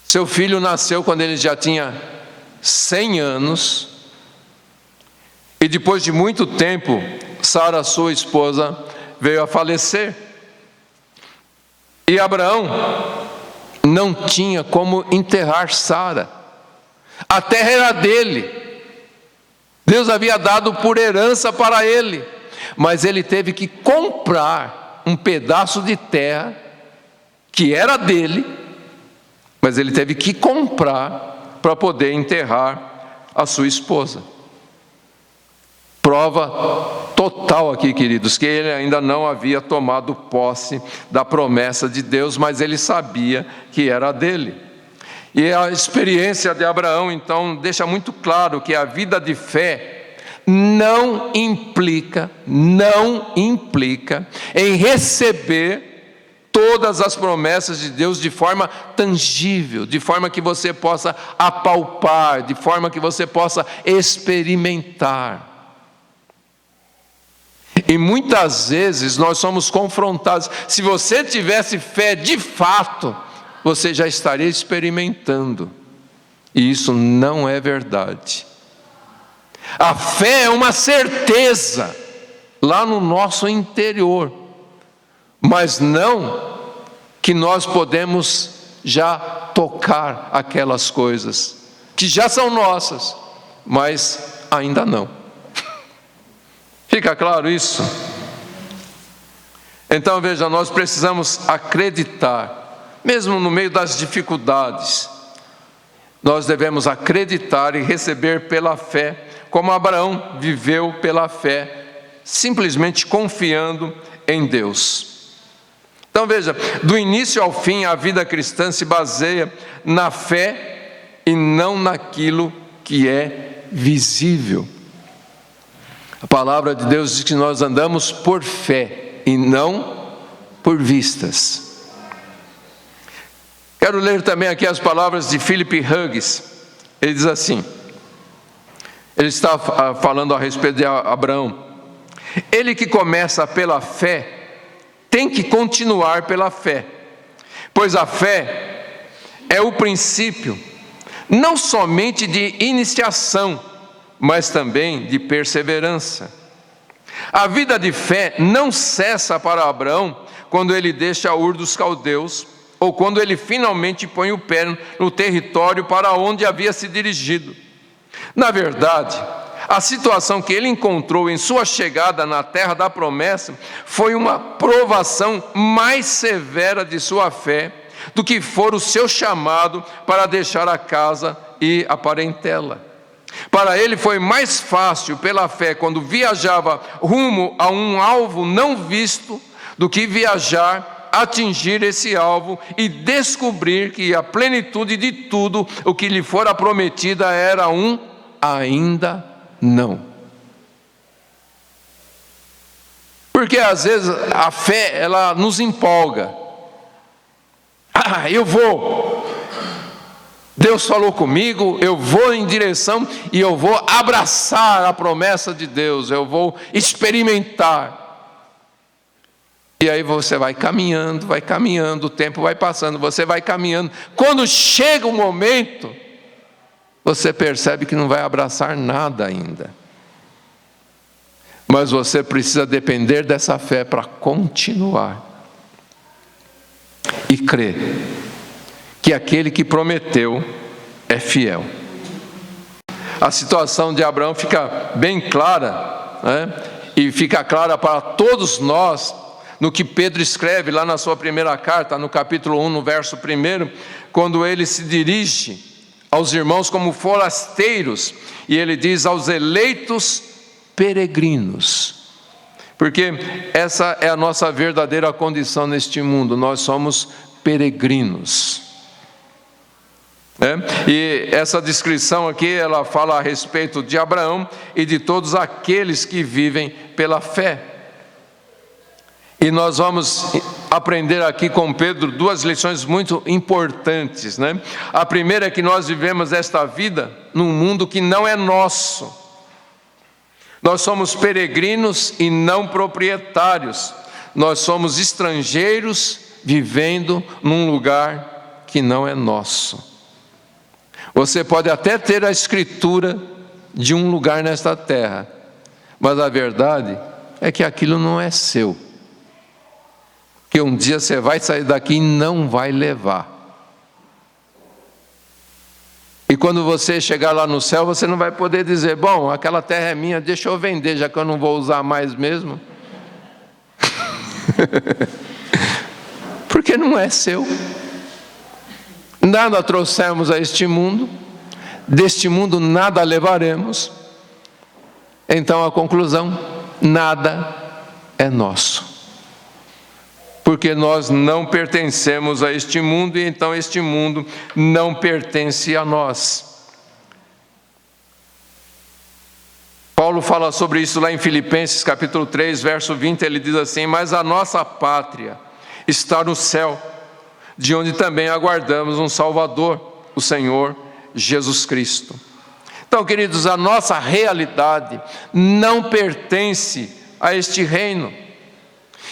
seu filho nasceu quando ele já tinha 100 anos, e depois de muito tempo, Sara, sua esposa, veio a falecer, e Abraão não tinha como enterrar Sara, a terra era dele, Deus havia dado por herança para ele, mas ele teve que comprar um pedaço de terra que era dele, mas ele teve que comprar para poder enterrar a sua esposa. Prova total aqui, queridos, que ele ainda não havia tomado posse da promessa de Deus, mas ele sabia que era dele. E a experiência de Abraão, então, deixa muito claro que a vida de fé não implica em receber todas as promessas de Deus de forma tangível, de forma que você possa apalpar, de forma que você possa experimentar. E muitas vezes nós somos confrontados. Se você tivesse fé de fato, você já estaria experimentando. E isso não é verdade. A fé é uma certeza lá no nosso interior, mas não que nós podemos já tocar aquelas coisas que já são nossas, mas ainda não. Fica claro isso? Então veja, nós precisamos acreditar. Mesmo no meio das dificuldades, nós devemos acreditar e receber pela fé, como Abraão viveu pela fé, simplesmente confiando em Deus. Então veja, do início ao fim, a vida cristã se baseia na fé e não naquilo que é visível. A palavra de Deus diz que nós andamos por fé e não por vistas. Quero ler também aqui as palavras de Philip Hughes. Ele diz assim, ele está falando a respeito de Abraão: ele que começa pela fé, tem que continuar pela fé, pois a fé é o princípio, não somente de iniciação, mas também de perseverança. A vida de fé não cessa para Abraão quando ele deixa Ur dos Caldeus, ou quando ele finalmente põe o pé no território para onde havia se dirigido. Na verdade, a situação que ele encontrou em sua chegada na terra da promessa foi uma provação mais severa de sua fé do que for o seu chamado para deixar a casa e a parentela. Para ele foi mais fácil pela fé quando viajava rumo a um alvo não visto do que viajar, atingir esse alvo e descobrir que a plenitude de tudo o que lhe fora prometida era um ainda não. Porque às vezes a fé, ela nos empolga. Eu vou. Deus falou comigo, eu vou em direção e eu vou abraçar a promessa de Deus, eu vou experimentar. E aí você vai caminhando, o tempo vai passando, você vai caminhando. Quando chega o momento, você percebe que não vai abraçar nada ainda. Mas você precisa depender dessa fé para continuar e crer que aquele que prometeu é fiel. A situação de Abraão fica bem clara, né? E fica clara para todos nós no que Pedro escreve lá na sua primeira carta, no capítulo 1, no verso 1, quando ele se dirige aos irmãos como forasteiros, e ele diz aos eleitos peregrinos, porque essa é a nossa verdadeira condição neste mundo, nós somos peregrinos. E essa descrição aqui, ela fala a respeito de Abraão e de todos aqueles que vivem pela fé. E nós vamos aprender aqui com Pedro duas lições muito importantes, né? A primeira é que nós vivemos esta vida num mundo que não é nosso. Nós somos peregrinos e não proprietários. Nós somos estrangeiros vivendo num lugar que não é nosso. Você pode até ter a escritura de um lugar nesta terra, mas a verdade é que aquilo não é seu. Que um dia você vai sair daqui e não vai levar. E quando você chegar lá no céu, você não vai poder dizer, bom, aquela terra é minha, deixa eu vender, já que eu não vou usar mais mesmo. Porque não é seu. Nada trouxemos a este mundo, deste mundo nada levaremos. Então a conclusão, nada é nosso. Porque nós não pertencemos a este mundo, e então este mundo não pertence a nós. Paulo fala sobre isso lá em Filipenses capítulo 3, verso 20, ele diz assim, mas a nossa pátria está no céu, de onde também aguardamos um Salvador, o Senhor Jesus Cristo. Então, queridos, a nossa realidade não pertence a este reino.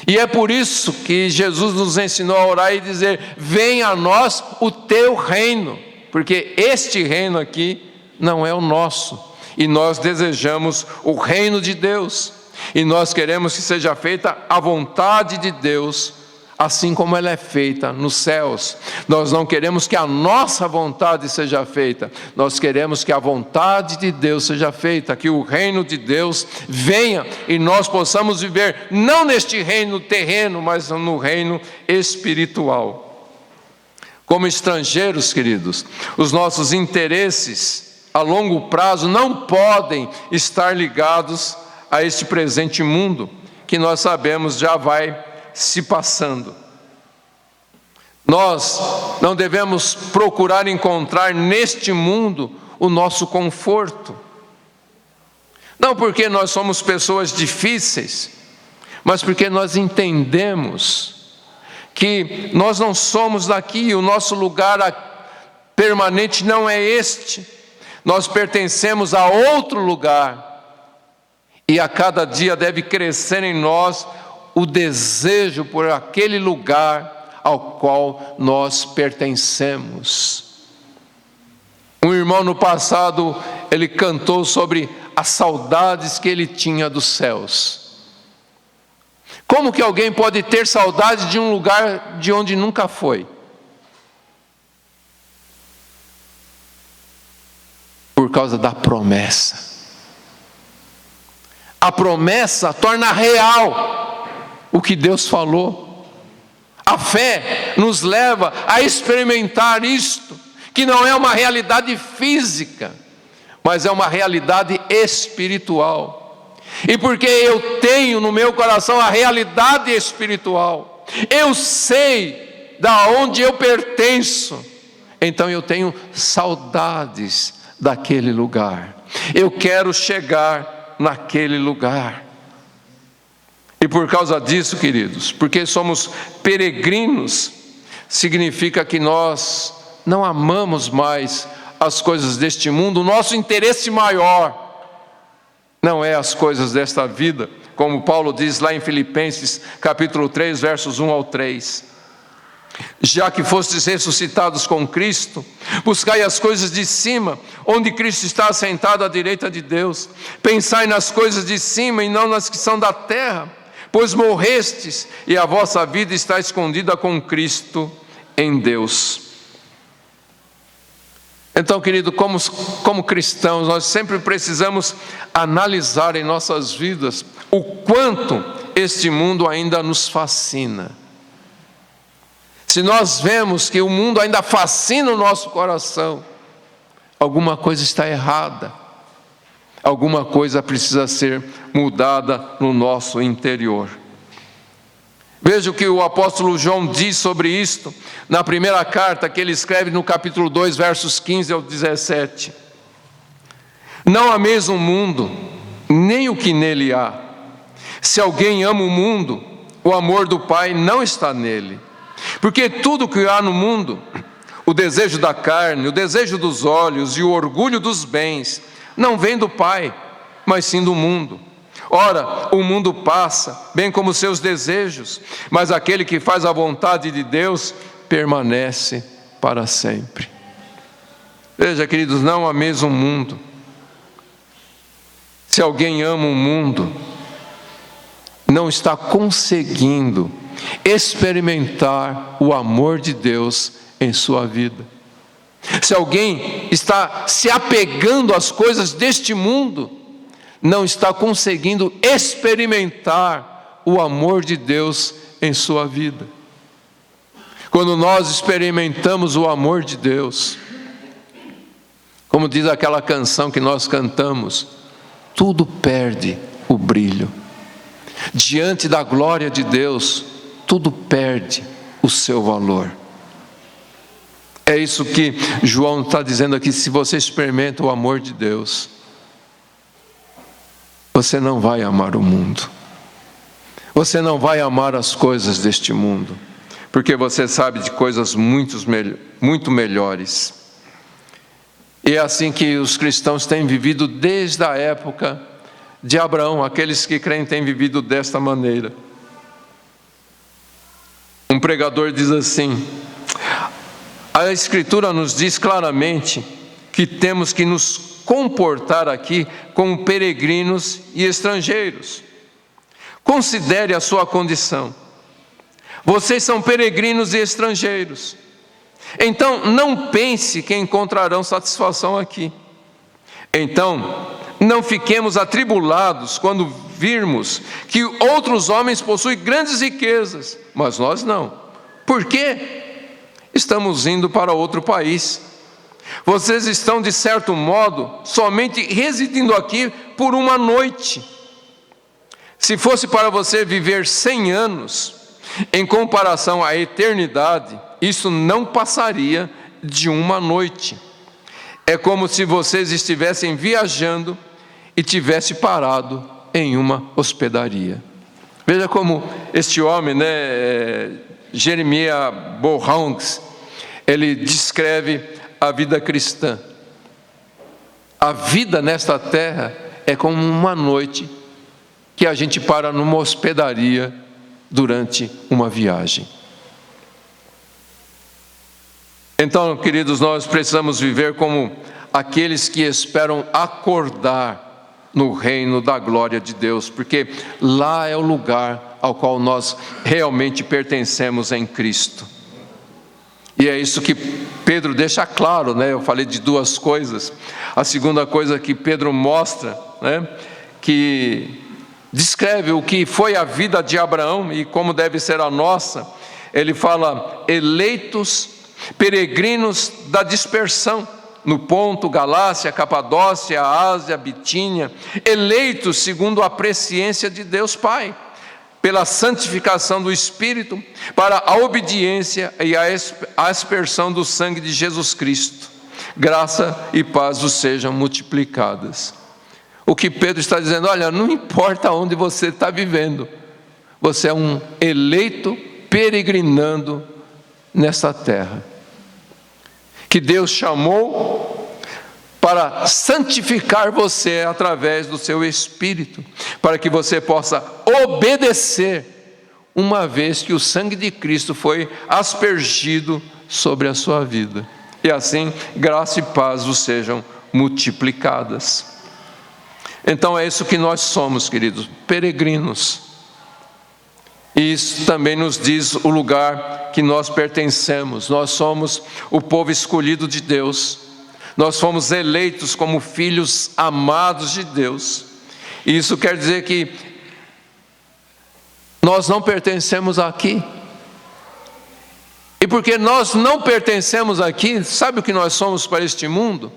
E é por isso que Jesus nos ensinou a orar e dizer, venha a nós o teu reino, porque este reino aqui não é o nosso, e nós desejamos o reino de Deus, e nós queremos que seja feita a vontade de Deus, assim como ela é feita nos céus. Nós não queremos que a nossa vontade seja feita, nós queremos que a vontade de Deus seja feita, que o reino de Deus venha e nós possamos viver não neste reino terreno, mas no reino espiritual. Como estrangeiros, queridos, os nossos interesses a longo prazo não podem estar ligados a este presente mundo, que nós sabemos já vai se passando. Nós não devemos procurar encontrar neste mundo o nosso conforto. Não porque nós somos pessoas difíceis, mas porque nós entendemos que nós não somos daqui, o nosso lugar permanente não é este. Nós pertencemos a outro lugar, e a cada dia deve crescer em nós o desejo por aquele lugar ao qual nós pertencemos. Um irmão no passado, ele cantou sobre as saudades que ele tinha dos céus. Como que alguém pode ter saudade de um lugar de onde nunca foi? Por causa da promessa. A promessa torna real o que Deus falou. A fé nos leva a experimentar isto, que não é uma realidade física, mas é uma realidade espiritual. E porque eu tenho no meu coração a realidade espiritual, eu sei da onde eu pertenço, então eu tenho saudades daquele lugar. Eu quero chegar naquele lugar. E por causa disso, queridos, porque somos peregrinos, significa que nós não amamos mais as coisas deste mundo. O nosso interesse maior não é as coisas desta vida, como Paulo diz lá em Filipenses capítulo 3, versos 1 ao 3. Já que fostes ressuscitados com Cristo, buscai as coisas de cima, onde Cristo está assentado à direita de Deus. Pensai nas coisas de cima e não nas que são da terra, pois morrestes e a vossa vida está escondida com Cristo em Deus. Então, querido, como cristãos, nós sempre precisamos analisar em nossas vidas o quanto este mundo ainda nos fascina. Se nós vemos que o mundo ainda fascina o nosso coração, alguma coisa está errada, alguma coisa precisa ser mudada no nosso interior. Veja o que o apóstolo João diz sobre isto, na primeira carta que ele escreve no capítulo 2, versos 15 ao 17. Não ameis o mundo, nem o que nele há. Se alguém ama o mundo, o amor do Pai não está nele. Porque tudo que há no mundo, o desejo da carne, o desejo dos olhos e o orgulho dos bens, não vem do Pai, mas sim do mundo. Ora, o mundo passa, bem como seus desejos, mas aquele que faz a vontade de Deus permanece para sempre. Veja, queridos, não ameis o mundo. Se alguém ama o mundo, não está conseguindo experimentar o amor de Deus em sua vida. Se alguém está se apegando às coisas deste mundo, não está conseguindo experimentar o amor de Deus em sua vida. Quando nós experimentamos o amor de Deus, como diz aquela canção que nós cantamos, tudo perde o brilho. Diante da glória de Deus, tudo perde o seu valor. É isso que João está dizendo aqui. Se você experimenta o amor de Deus, você não vai amar o mundo. Você não vai amar as coisas deste mundo, porque você sabe de coisas muito melhores. E é assim que os cristãos têm vivido desde a época de Abraão. Aqueles que creem têm vivido desta maneira. Um pregador diz assim: a Escritura nos diz claramente que temos que nos comportar aqui como peregrinos e estrangeiros. Considere a sua condição. Vocês são peregrinos e estrangeiros. Então, não pense que encontrarão satisfação aqui. Então, não fiquemos atribulados quando virmos que outros homens possuem grandes riquezas, mas nós não. Por quê? Estamos indo para outro país. Vocês estão, de certo modo, somente residindo aqui por uma noite. Se fosse para você viver 100 anos, em comparação à eternidade, isso não passaria de uma noite. É como se vocês estivessem viajando e tivesse parado em uma hospedaria. Veja como este homem, Jeremias Burroughs, ele descreve a vida cristã. A vida nesta terra é como uma noite que a gente para numa hospedaria durante uma viagem. Então, queridos, nós precisamos viver como aqueles que esperam acordar no reino da glória de Deus, porque lá é o lugar ao qual nós realmente pertencemos em Cristo. E é isso que Pedro deixa claro, né? Eu falei de duas coisas. A segunda coisa que Pedro mostra, né? Que descreve o que foi a vida de Abraão e como deve ser a nossa. Ele fala, eleitos, peregrinos da dispersão, no Ponto, Galácia, Capadócia, Ásia, Bitínia, eleitos segundo a presciência de Deus Pai, pela santificação do Espírito, para a obediência e a aspersão do sangue de Jesus Cristo. Graça e paz vos sejam multiplicadas. O que Pedro está dizendo, olha, não importa onde você está vivendo, você é um eleito peregrinando nessa terra, que Deus chamou para santificar você através do seu Espírito, para que você possa obedecer, uma vez que o sangue de Cristo foi aspergido sobre a sua vida. E assim, graça e paz vos sejam multiplicadas. Então é isso que nós somos, queridos, peregrinos. E isso também nos diz o lugar que nós pertencemos. Nós somos o povo escolhido de Deus. Nós fomos eleitos como filhos amados de Deus. E isso quer dizer que nós não pertencemos aqui. E porque nós não pertencemos aqui, sabe o que nós somos para este mundo?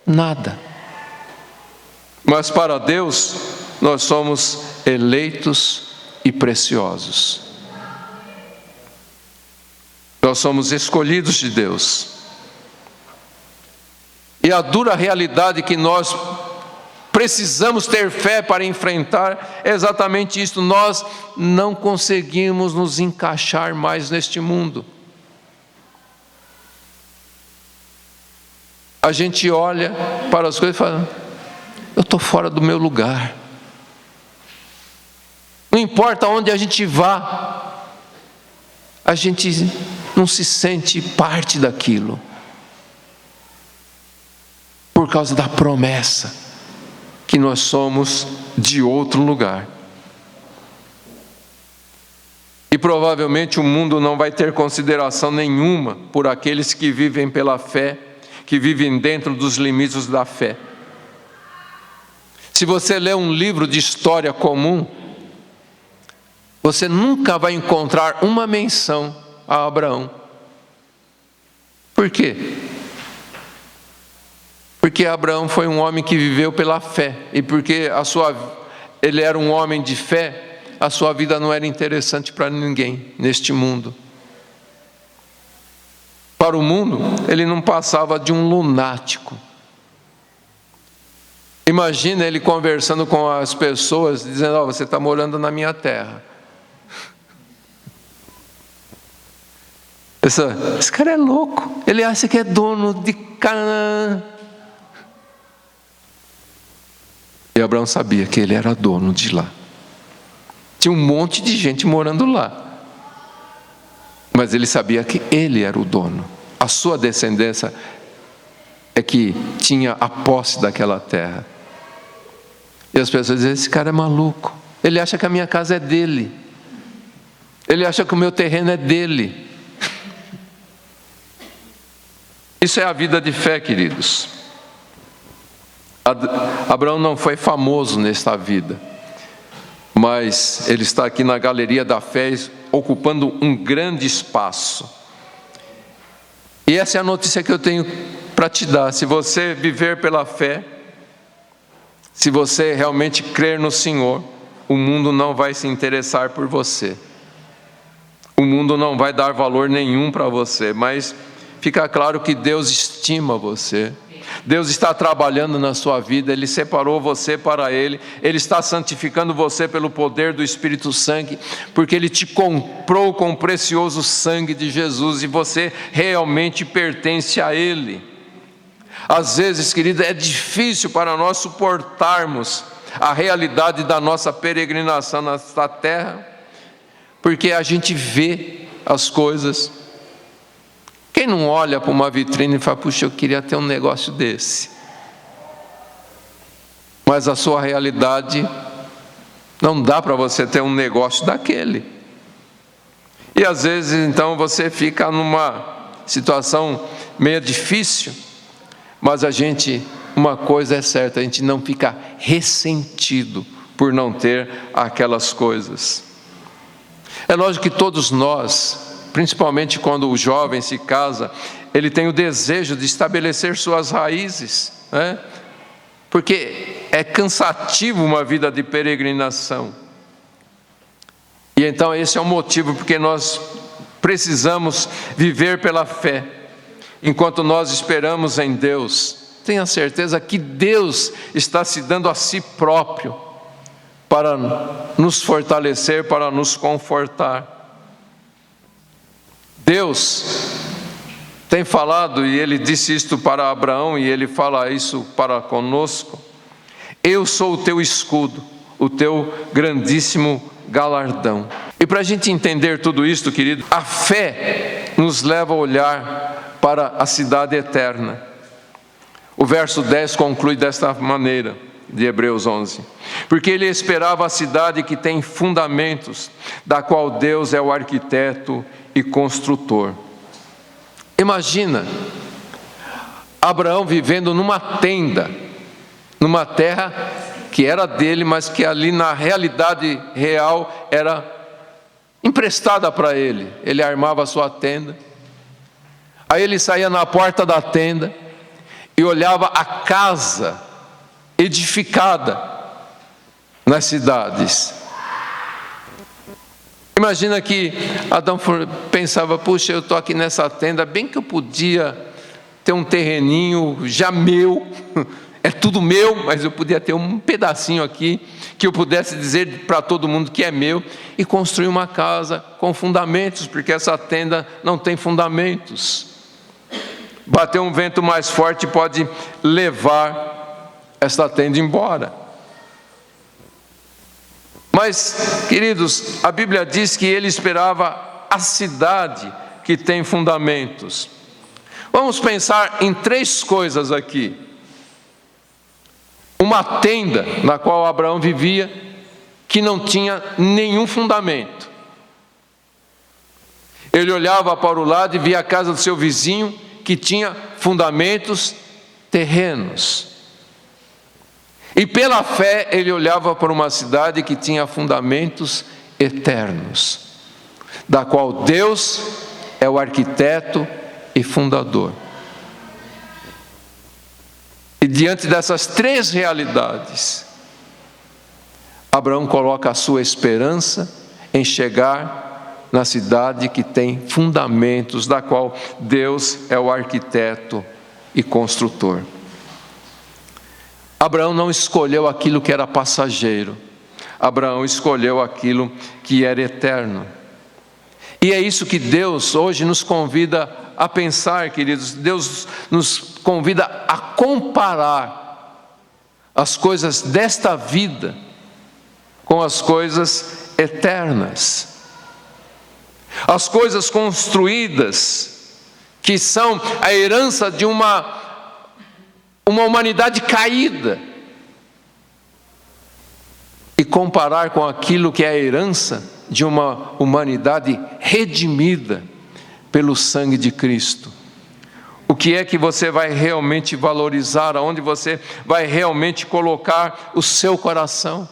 Nada. Mas para Deus, nós somos eleitos e preciosos. Nós somos escolhidos de Deus. E a dura realidade que nós precisamos ter fé para enfrentar é exatamente isso. Nós não conseguimos nos encaixar mais neste mundo. A gente olha para as coisas e fala, eu estou fora do meu lugar. Não importa onde a gente vá, a gente não se sente parte daquilo. Por causa da promessa que nós somos de outro lugar. E provavelmente o mundo não vai ter consideração nenhuma por aqueles que vivem pela fé, que vivem dentro dos limites da fé. Se você ler um livro de história comum, você nunca vai encontrar uma menção a Abraão. Por quê? Porque Abraão foi um homem que viveu pela fé, e porque ele era um homem de fé, a sua vida não era interessante para ninguém neste mundo. Para o mundo, ele não passava de um lunático. Imagina ele conversando com as pessoas, dizendo, você está morando na minha terra. Esse cara é louco, ele acha que é dono de Canaã. E Abraão sabia que ele era dono de lá. Tinha um monte de gente morando lá. Mas ele sabia que ele era o dono. A sua descendência é que tinha a posse daquela terra. E as pessoas dizem, esse cara é maluco. Ele acha que a minha casa é dele. Ele acha que o meu terreno é dele. Isso é a vida de fé, queridos. Abraão não foi famoso nesta vida, mas ele está aqui na galeria da fé, ocupando um grande espaço. E essa é a notícia que eu tenho para te dar. Se você viver pela fé, se você realmente crer no Senhor, o mundo não vai se interessar por você. O mundo não vai dar valor nenhum para você, mas fica claro que Deus estima você. Deus está trabalhando na sua vida, Ele separou você para Ele, Ele está santificando você pelo poder do Espírito Santo, porque Ele te comprou com o precioso sangue de Jesus e você realmente pertence a Ele. Às vezes, querido, é difícil para nós suportarmos a realidade da nossa peregrinação nesta terra, porque a gente vê as coisas. Quem não olha para uma vitrine e fala, puxa, eu queria ter um negócio desse. Mas a sua realidade Não dá para você ter um negócio daquele. E às vezes então você fica numa situação meio difícil, mas uma coisa é certa, a gente não fica ressentido por não ter aquelas coisas. É lógico que todos nós, principalmente quando o jovem se casa, ele tem o desejo de estabelecer suas raízes, né? Porque é cansativo uma vida de peregrinação. E então esse é o motivo porque nós precisamos viver pela fé. Enquanto nós esperamos em Deus, tenha certeza que Deus está se dando a si próprio para nos fortalecer, para nos confortar. Deus tem falado, e Ele disse isto para Abraão, e Ele fala isso para conosco: eu sou o teu escudo, o teu grandíssimo galardão. E para a gente entender tudo isso, querido, a fé nos leva a olhar para a cidade eterna. O verso 10 conclui desta maneira, de Hebreus 11: porque ele esperava a cidade que tem fundamentos, da qual Deus é o arquiteto e construtor. Imagina Abraão vivendo numa tenda, numa terra que era dele, mas que ali na realidade real era emprestada para ele. Ele armava a sua tenda, aí ele saía na porta da tenda e olhava a casa edificada nas cidades. Imagina que Adão pensava: puxa, eu estou aqui nessa tenda, bem que eu podia ter um terreninho já meu, é tudo meu, mas eu podia ter um pedacinho aqui, que eu pudesse dizer para todo mundo que é meu, e construir uma casa com fundamentos, porque essa tenda não tem fundamentos. Bater um vento mais forte pode levar esta tenda embora. Mas, queridos, a Bíblia diz que ele esperava a cidade que tem fundamentos. Vamos pensar em três coisas aqui. Uma tenda na qual Abraão vivia, que não tinha nenhum fundamento. Ele olhava para o lado e via a casa do seu vizinho, que tinha fundamentos terrenos. E pela fé ele olhava para uma cidade que tinha fundamentos eternos, da qual Deus é o arquiteto e fundador. E diante dessas três realidades, Abraão coloca a sua esperança em chegar na cidade que tem fundamentos, da qual Deus é o arquiteto e construtor. Abraão não escolheu aquilo que era passageiro, Abraão escolheu aquilo que era eterno. E é isso que Deus hoje nos convida a pensar, queridos. Deus nos convida a comparar as coisas desta vida com as coisas eternas. As coisas construídas, que são a herança de uma humanidade caída, e comparar com aquilo que é a herança de uma humanidade redimida pelo sangue de Cristo. O que é que você vai realmente valorizar? Aonde você vai realmente colocar o seu coração?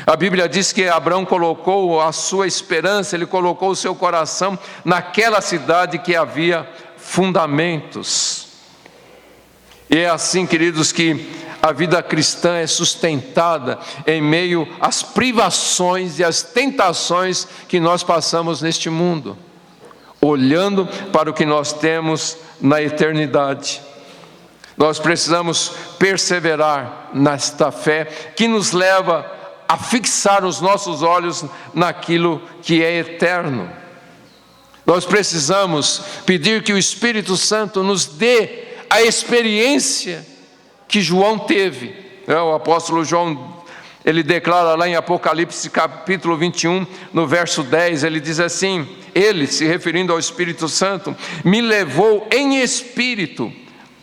A Bíblia diz que Abraão colocou a sua esperança, ele colocou o seu coração naquela cidade que havia fundamentos. E é assim, queridos, que a vida cristã é sustentada em meio às privações e às tentações que nós passamos neste mundo, olhando para o que nós temos na eternidade. Nós precisamos perseverar nesta fé que nos leva a fixar os nossos olhos naquilo que é eterno. Nós precisamos pedir que o Espírito Santo nos dê a experiência que João teve. O apóstolo João, ele declara lá em Apocalipse capítulo 21, no verso 10, ele diz assim: ele, se referindo ao Espírito Santo, me levou em espírito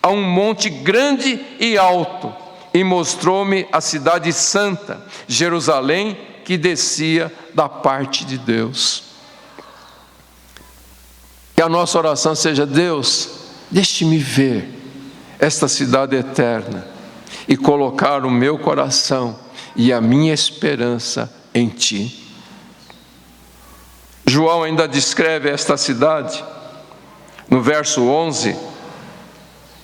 a um monte grande e alto, e mostrou-me a cidade santa, Jerusalém, que descia da parte de Deus. Que a nossa oração seja: Deus, deixe-me ver esta cidade eterna e colocar o meu coração e a minha esperança em Ti. João ainda descreve esta cidade, no verso 11,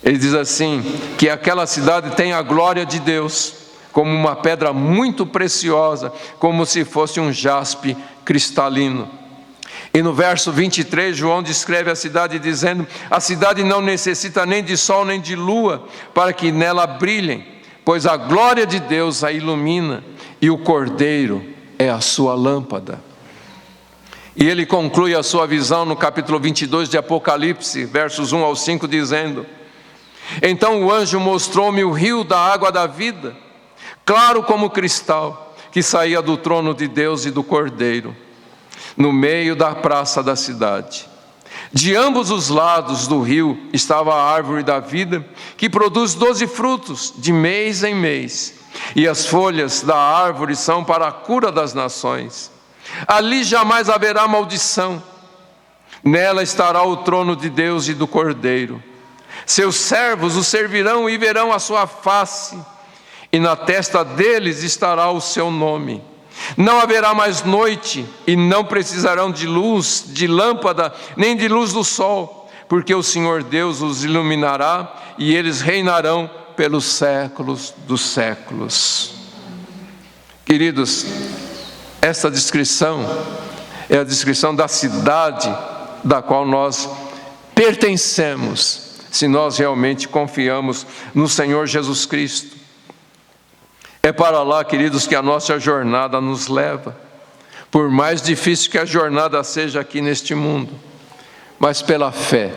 ele diz assim, que aquela cidade tem a glória de Deus, como uma pedra muito preciosa, como se fosse um jaspe cristalino. E no verso 23, João descreve a cidade dizendo: a cidade não necessita nem de sol nem de lua, para que nela brilhem, pois a glória de Deus a ilumina, e o Cordeiro é a sua lâmpada. E ele conclui a sua visão no capítulo 22 de Apocalipse, versos 1 ao 5, dizendo: então o anjo mostrou-me o rio da água da vida, claro como cristal, que saía do trono de Deus e do Cordeiro, no meio da praça da cidade. De ambos os lados do rio estava a árvore da vida, que produz 12 frutos, de mês em mês, e as folhas da árvore são para a cura das nações. Ali jamais haverá maldição. Nela estará o trono de Deus e do Cordeiro. Seus servos o servirão e verão a sua face, e na testa deles estará o seu nome. Não haverá mais noite, e não precisarão de luz, de lâmpada, nem de luz do sol, porque o Senhor Deus os iluminará, e eles reinarão pelos séculos dos séculos. Queridos, esta descrição é a descrição da cidade da qual nós pertencemos, se nós realmente confiamos no Senhor Jesus Cristo. É para lá, queridos, que a nossa jornada nos leva, por mais difícil que a jornada seja aqui neste mundo, mas pela fé,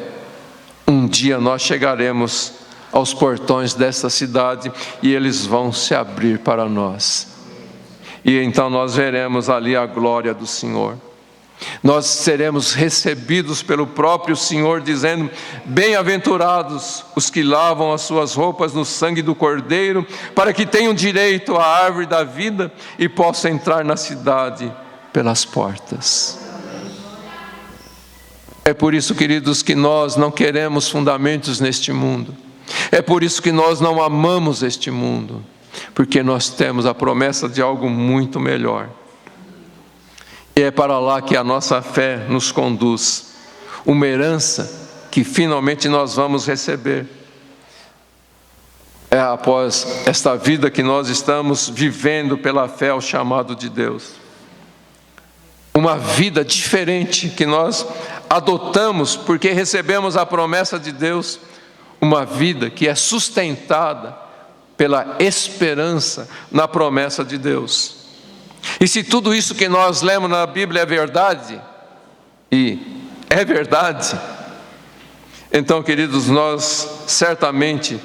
um dia nós chegaremos aos portões desta cidade e eles vão se abrir para nós. E então nós veremos ali a glória do Senhor. Nós seremos recebidos pelo próprio Senhor, dizendo: bem-aventurados os que lavam as suas roupas no sangue do Cordeiro, para que tenham direito à árvore da vida e possam entrar na cidade pelas portas. É por isso, queridos, que nós não queremos fundamentos neste mundo. É por isso que nós não amamos este mundo, porque nós temos a promessa de algo muito melhor. E é para lá que a nossa fé nos conduz, uma herança que finalmente nós vamos receber. É após esta vida que nós estamos vivendo pela fé ao chamado de Deus. Uma vida diferente que nós adotamos porque recebemos a promessa de Deus, uma vida que é sustentada pela esperança na promessa de Deus. E se tudo isso que nós lemos na Bíblia é verdade, e é verdade, então, queridos, nós certamente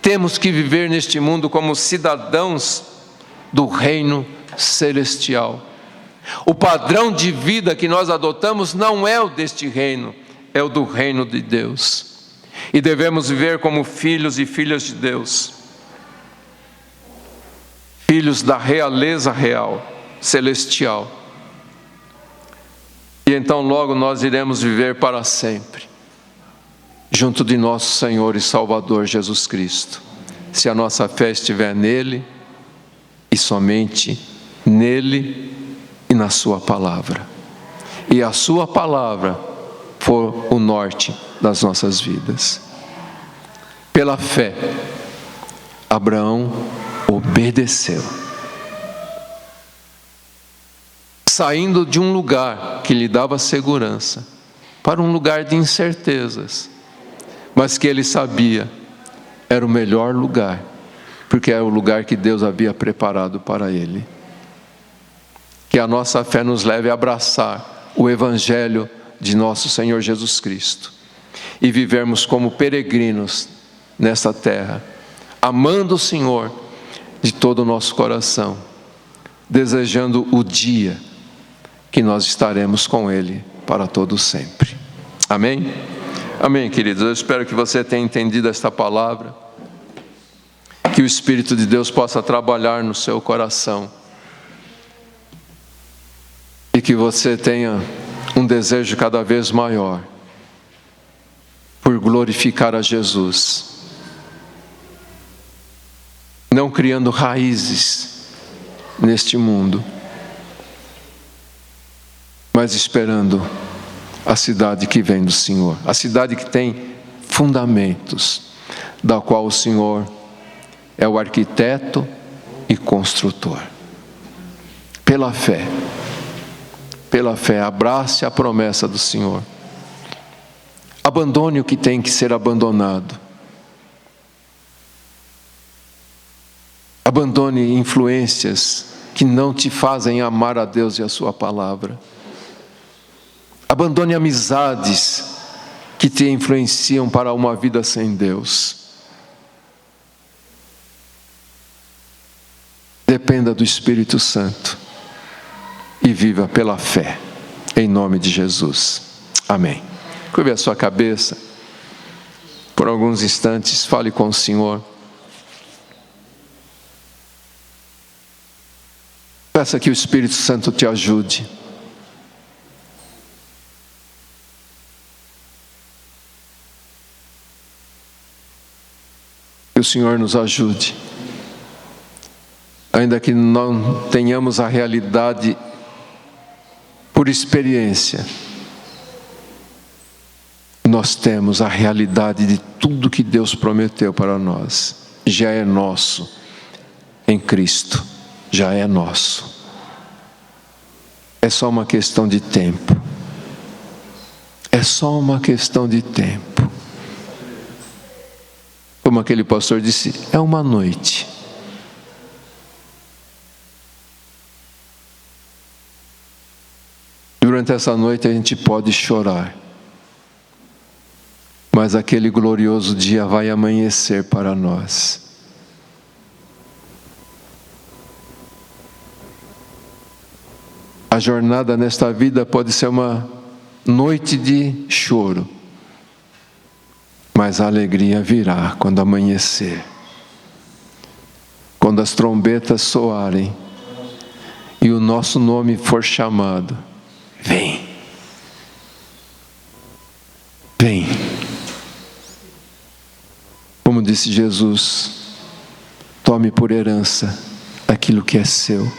temos que viver neste mundo como cidadãos do reino celestial. O padrão de vida que nós adotamos não é o deste reino, é o do reino de Deus. E devemos viver como filhos e filhas de Deus, filhos da realeza real, celestial. E então logo nós iremos viver para sempre, junto de nosso Senhor e Salvador Jesus Cristo, se a nossa fé estiver nele, e somente nele e na sua palavra, e a sua palavra for o norte das nossas vidas. Pela fé, Abraão obedeceu, saindo de um lugar que lhe dava segurança, para um lugar de incertezas, mas que ele sabia era o melhor lugar, porque é o lugar que Deus havia preparado para ele. Que a nossa fé nos leve a abraçar o Evangelho de nosso Senhor Jesus Cristo e vivermos como peregrinos nesta terra, amando o Senhor de todo o nosso coração, desejando o dia que nós estaremos com Ele para todo sempre. Amém? Amém, queridos. Eu espero que você tenha entendido esta palavra que o Espírito de Deus possa trabalhar no seu coração e que você tenha um desejo cada vez maior por glorificar a Jesus, não criando raízes neste mundo, mas esperando a cidade que vem do Senhor, a cidade que tem fundamentos, da qual o Senhor é o arquiteto e construtor. Pela fé, abrace a promessa do Senhor. Abandone o que tem que ser abandonado. Abandone influências que não te fazem amar a Deus e a sua palavra. Abandone amizades que te influenciam para uma vida sem Deus. Dependa do Espírito Santo e viva pela fé, em nome de Jesus. Amém. Curve a sua cabeça, por alguns instantes, fale com o Senhor. Peça que o Espírito Santo te ajude. Que o Senhor nos ajude. Ainda que não tenhamos a realidade por experiência, nós temos a realidade de tudo que Deus prometeu para nós. Já é nosso em Cristo, já é nosso. É só uma questão de tempo. É só uma questão de tempo. Como aquele pastor disse, é uma noite. Durante essa noite a gente pode chorar, mas aquele glorioso dia vai amanhecer para nós. A jornada nesta vida pode ser uma noite de choro, mas a alegria virá quando amanhecer, quando as trombetas soarem e o nosso nome for chamado. Vem, vem. Como disse Jesus, tome por herança aquilo que é seu,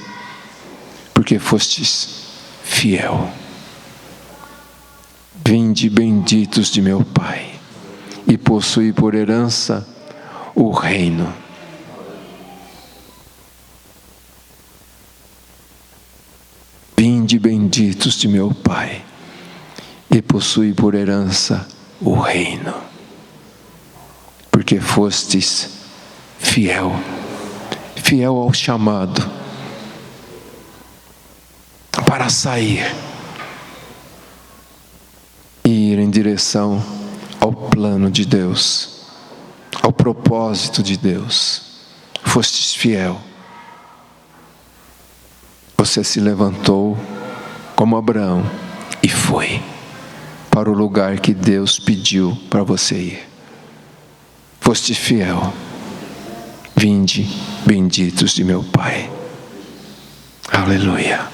porque fostes fiel. Vinde benditos de meu Pai, e possuí por herança o reino. Vinde benditos de meu Pai, e possui por herança o reino, porque fostes fiel ao chamado, para sair e ir em direção ao plano de Deus, ao propósito de Deus. Fostes fiel. Você se levantou como Abraão e foi para o lugar que Deus pediu para você ir. Foste fiel. Vinde, benditos de meu Pai. Aleluia.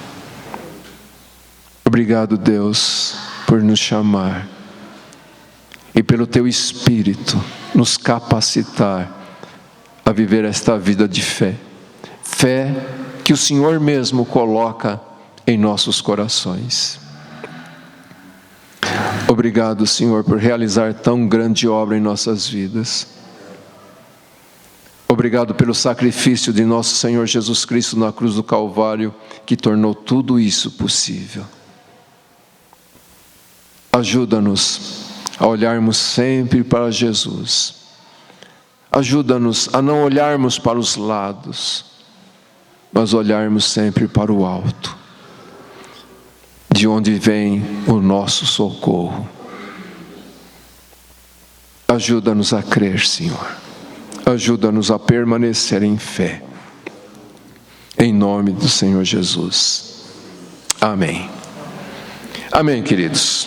Obrigado, Deus, por nos chamar e pelo Teu Espírito nos capacitar a viver esta vida de fé. Fé que o Senhor mesmo coloca em nossos corações. Obrigado, Senhor, por realizar tão grande obra em nossas vidas. Obrigado pelo sacrifício de nosso Senhor Jesus Cristo na cruz do Calvário, que tornou tudo isso possível. Ajuda-nos a olharmos sempre para Jesus. Ajuda-nos a não olharmos para os lados, mas olharmos sempre para o alto, de onde vem o nosso socorro. Ajuda-nos a crer, Senhor. Ajuda-nos a permanecer em fé. Em nome do Senhor Jesus. Amém. Amém, queridos.